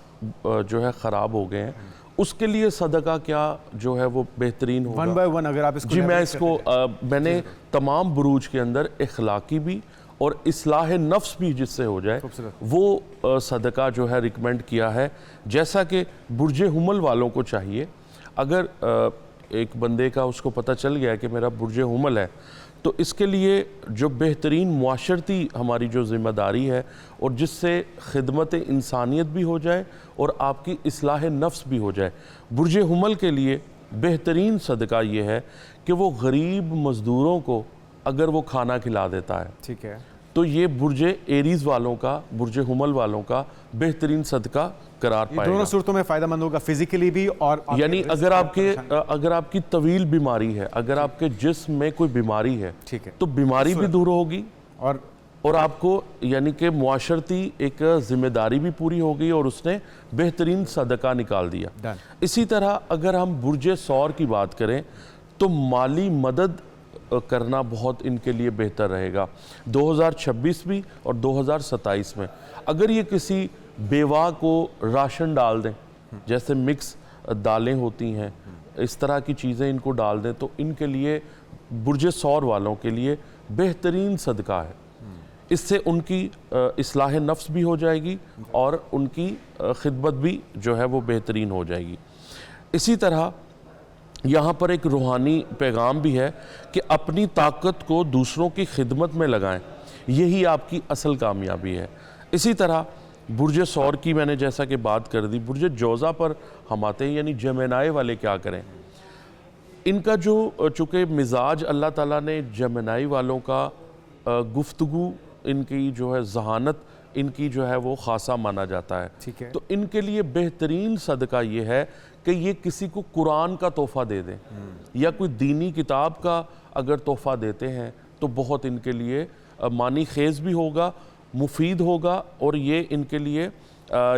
जो है ख़राब हो गए हैं, उसके लिए सदका क्या जो है वो बेहतरीन होगा। वन बाय वन अगर आप इसको जी, मैं इसको मैंने तमाम बुरूज के अंदर इखलाकी भी और इस्लाह नफ्स भी जिससे हो जाए वो सदका जो है रिकमेंड किया है। जैसा कि बुर्ज हुमल वालों को चाहिए, अगर एक बंदे का उसको पता चल गया कि मेरा बुर्ज हुमल है, तो इसके लिए जो बेहतरीन मुआशरती हमारी जो ज़िम्मेदारी है, और जिससे खिदमत इंसानियत भी हो जाए और आपकी इस्लाह नफ्स भी हो जाए, बुर्ज हुमल के लिए बेहतरीन सदका ये है कि वो गरीब मज़दूरों को अगर वो खाना खिला देता है, ठीक है, तो ये बुर्ज एरीज़ वालों का, बुर्ज हुमल वालों का बेहतरीन सदका करार पाएगा। दोनों सूरतों में फ़ायदेमंद होगा, फिजिकली भी और यानी अगर आपकी तवील बीमारी है, अगर आपके जिस्म में कोई बीमारी है, ठीक है, तो बीमारी भी दूर होगी, और आपको यानी कि मुआशरती एक जिम्मेदारी भी पूरी हो गई, और उसने बेहतरीन सदका निकाल दिया। इसी तरह अगर हम बुर्ज सौर की बात करें, तो माली मदद करना बहुत इनके लिए बेहतर रहेगा। 2026 भी और 2027 में अगर ये किसी बेवा को राशन डाल दें, जैसे मिक्स दालें होती हैं, इस तरह की चीज़ें इनको डाल दें, तो इनके लिए बुर्ज सौर वालों के लिए बेहतरीन सदका है। इससे उनकी इस्लाह नफ्स भी हो जाएगी और उनकी खिदमत भी जो है वो बेहतरीन हो जाएगी। इसी तरह यहाँ पर एक रूहानी पैगाम भी है कि अपनी ताकत को दूसरों की खिदमत में लगाएं, यही आपकी असल कामयाबी है। इसी तरह बुर्ज सौर की मैंने जैसा कि बात कर दी, बुर्ज जोज़ा पर हम आते हैं, यानी जमेनाए वाले क्या करें। इनका जो चूँकि मिजाज अल्लाह ताला ने जमेनाई वालों का गुफ्तगू, इनकी जो है जहानत, इनकी जो है वो खासा माना जाता है, ठीक है। तो इनके लिए बेहतरीन सदका ये है कि ये किसी को कुरान का तोहफ़ा दे दें, या कोई दीनी किताब का अगर तोहफ़ा देते हैं, तो बहुत इनके लिए मानी खेज़ भी होगा, मुफीद होगा, और ये इनके लिए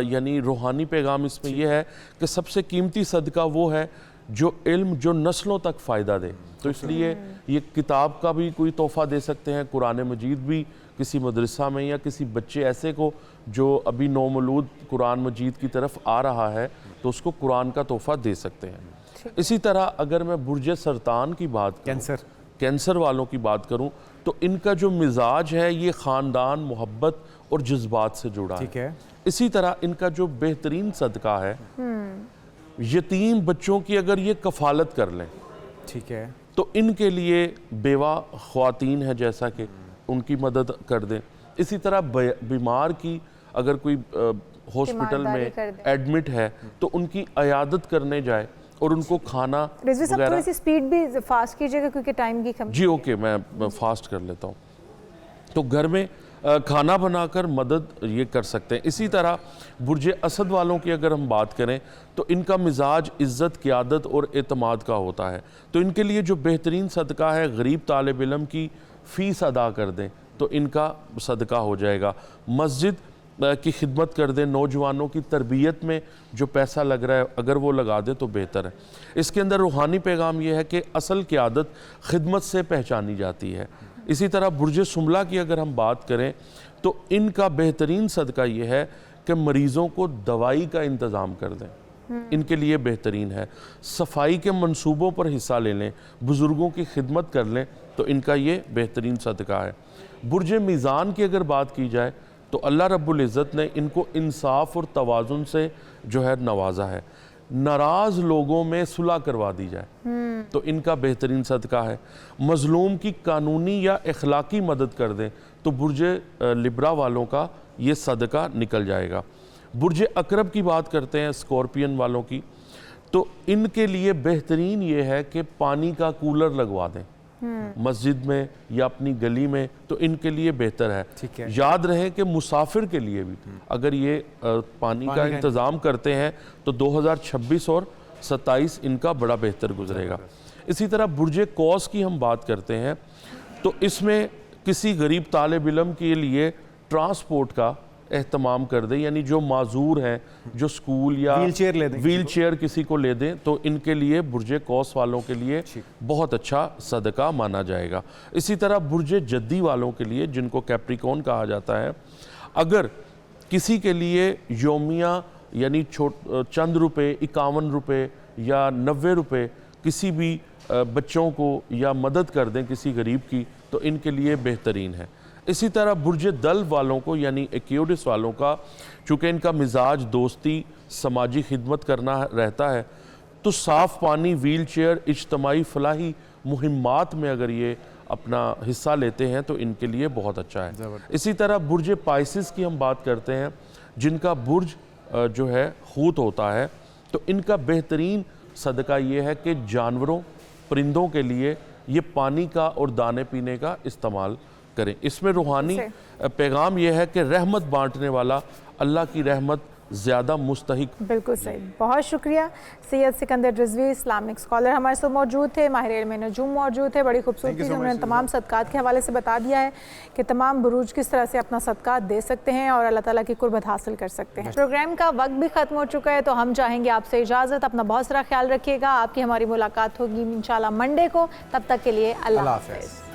यानी रूहानी पैगाम इसमें यह है कि सबसे कीमती सदका वो है जो इल्म जो नस्लों तक फ़ायदा दे। तो इसलिए ये किताब का भी कोई तोहफ़ा दे सकते हैं, कुरान मजीद भी किसी मदरसा में, या किसी बच्चे ऐसे को जो अभी नौमौलूद कुरान मजीद की तरफ आ रहा है, तो उसको कुरान का तोहफ़ा दे सकते हैं। इसी तरह अगर मैं बुर्ज सरतान की बात करूं, कैंसर वालों की बात करूं, तो इनका जो मिजाज है ये ख़ानदान, मोहब्बत और जज्बात से जुड़ा ठीक है। इसी तरह इनका जो बेहतरीन सदका है, यतीम बच्चों की अगर ये कफालत कर लें, ठीक है, तो इनके लिए बेवा ख्वातीन है जैसा कि उनकी मदद कर दें। इसी तरह बीमार की अगर कोई हॉस्पिटल में एडमिट है तो उनकी अयादत करने जाए और उनको खाना रिजवी साहब थोड़ी सी स्पीड भी फास्ट कीजिएगा क्योंकि टाइम की कम। जी ओके, मैं फास्ट कर लेता हूँ। तो घर में खाना बनाकर मदद ये कर सकते हैं। इसी तरह बुर्ज असद वालों की अगर हम बात करें तो इनका मिजाज इज़्ज़त, क़ियादत और एतमाद का होता है। तो इनके लिए जो बेहतरीन सदका है, गरीब तालिब इल्म की फ़ीस अदा कर दें तो इनका सदका हो जाएगा। मस्जिद की खिदमत कर दें, नौजवानों की तरबियत में जो पैसा लग रहा है अगर वो लगा दे तो बेहतर है। इसके अंदर रूहानी पैगाम ये है कि असल क़ियादत खिदमत से पहचानी जाती है। इसी तरह बुर्ज सुमला की अगर हम बात करें तो इनका बेहतरीन सदका ये है कि मरीज़ों को दवाई का इंतज़ाम कर दें, इनके लिए बेहतरीन है। सफाई के मंसूबों पर हिस्सा ले लें, बुज़ुर्गों की खिदमत कर लें तो इनका ये बेहतरीन सदका है। बुर्ज मीज़ान की अगर बात की जाए तो अल्लाह रब्बुल इज़्ज़त ने इनको इंसाफ और तवाज़ुन से जो है नवाजा है। नाराज़ लोगों में सुलह करवा दी जाए तो इनका बेहतरीन सदका है। मज़लूम की कानूनी या अखलाकी मदद कर दें तो बुर्ज लिब्रा वालों का ये सदका निकल जाएगा। बुर्ज अकरब की बात करते हैं, स्कॉर्पियन वालों की, तो इनके लिए बेहतरीन ये है कि पानी का कूलर लगवा दें मस्जिद में या अपनी गली में, तो इनके लिए बेहतर है। ठीक है। याद रहे कि मुसाफिर के लिए भी अगर ये पानी का इंतज़ाम करते हैं तो 2026 और 27 इनका बड़ा बेहतर गुजरेगा। इसी तरह बुर्ज कौस की हम बात करते हैं तो इसमें किसी गरीब तालिब इल्म के लिए ट्रांसपोर्ट का एहतमाम कर दें, यानी जो माजूर हैं, जो स्कूल या व्हील चेयर किसी को ले दें तो इनके लिए बुर्ज कौस वालों के लिए बहुत अच्छा सदका माना जाएगा। इसी तरह बुर्ज जद्दी वालों के लिए, जिनको कैप्रिकॉन कहा जाता है, अगर किसी के लिए योमिया यानी चंद रुपए, 51 रुपये या 90 रुपये किसी भी बच्चों को या मदद कर दें किसी गरीब की तो इनके लिए बेहतरीन है। इसी तरह बुर्ज दल वालों को यानी एक्यूडिस वालों का, चूँकि इनका मिजाज दोस्ती, समाजी खिदमत करना रहता है, तो साफ़ पानी, व्हील चेयर, इज्तमाही फलाही मुहिम्मात में अगर ये अपना हिस्सा लेते हैं तो इनके लिए बहुत अच्छा है। इसी तरह बुर्ज पाइसिस की हम बात करते हैं, जिनका बुर्ज जो है खूत होता है, तो इनका बेहतरीन सदका ये है कि जानवरों, परिंदों के लिए ये पानी का और दाने पीने का इस्तेमाल करें। इसमें रूहानी पैगाम यह है कि रहमत बांटने वाला अल्लाह की रहमत ज़्यादा मुस्तहिक। बिल्कुल सही, बहुत शुक्रिया। सैयद सिकंदर रिजवी इस्लामिक स्कॉलर हमारे साथ मौजूद थे, माहिर इल्म नजूम मौजूद थे। बड़ी खूबसूरती से उन्होंने तमाम सदकात के हवाले से बता दिया है कि तमाम बुरूज किस तरह से अपना सदकात दे सकते हैं और अल्लाह ताला की कुर्बत हासिल कर सकते हैं। प्रोग्राम का वक्त भी ख़त्म हो चुका है तो हम चाहेंगे आपसे इजाज़त। अपना बहुत सारा ख्याल रखिएगा। आपकी हमारी मुलाकात होगी इंशाल्लाह मंडे को। तब तक के लिए अल्लाह हाफ़िज़।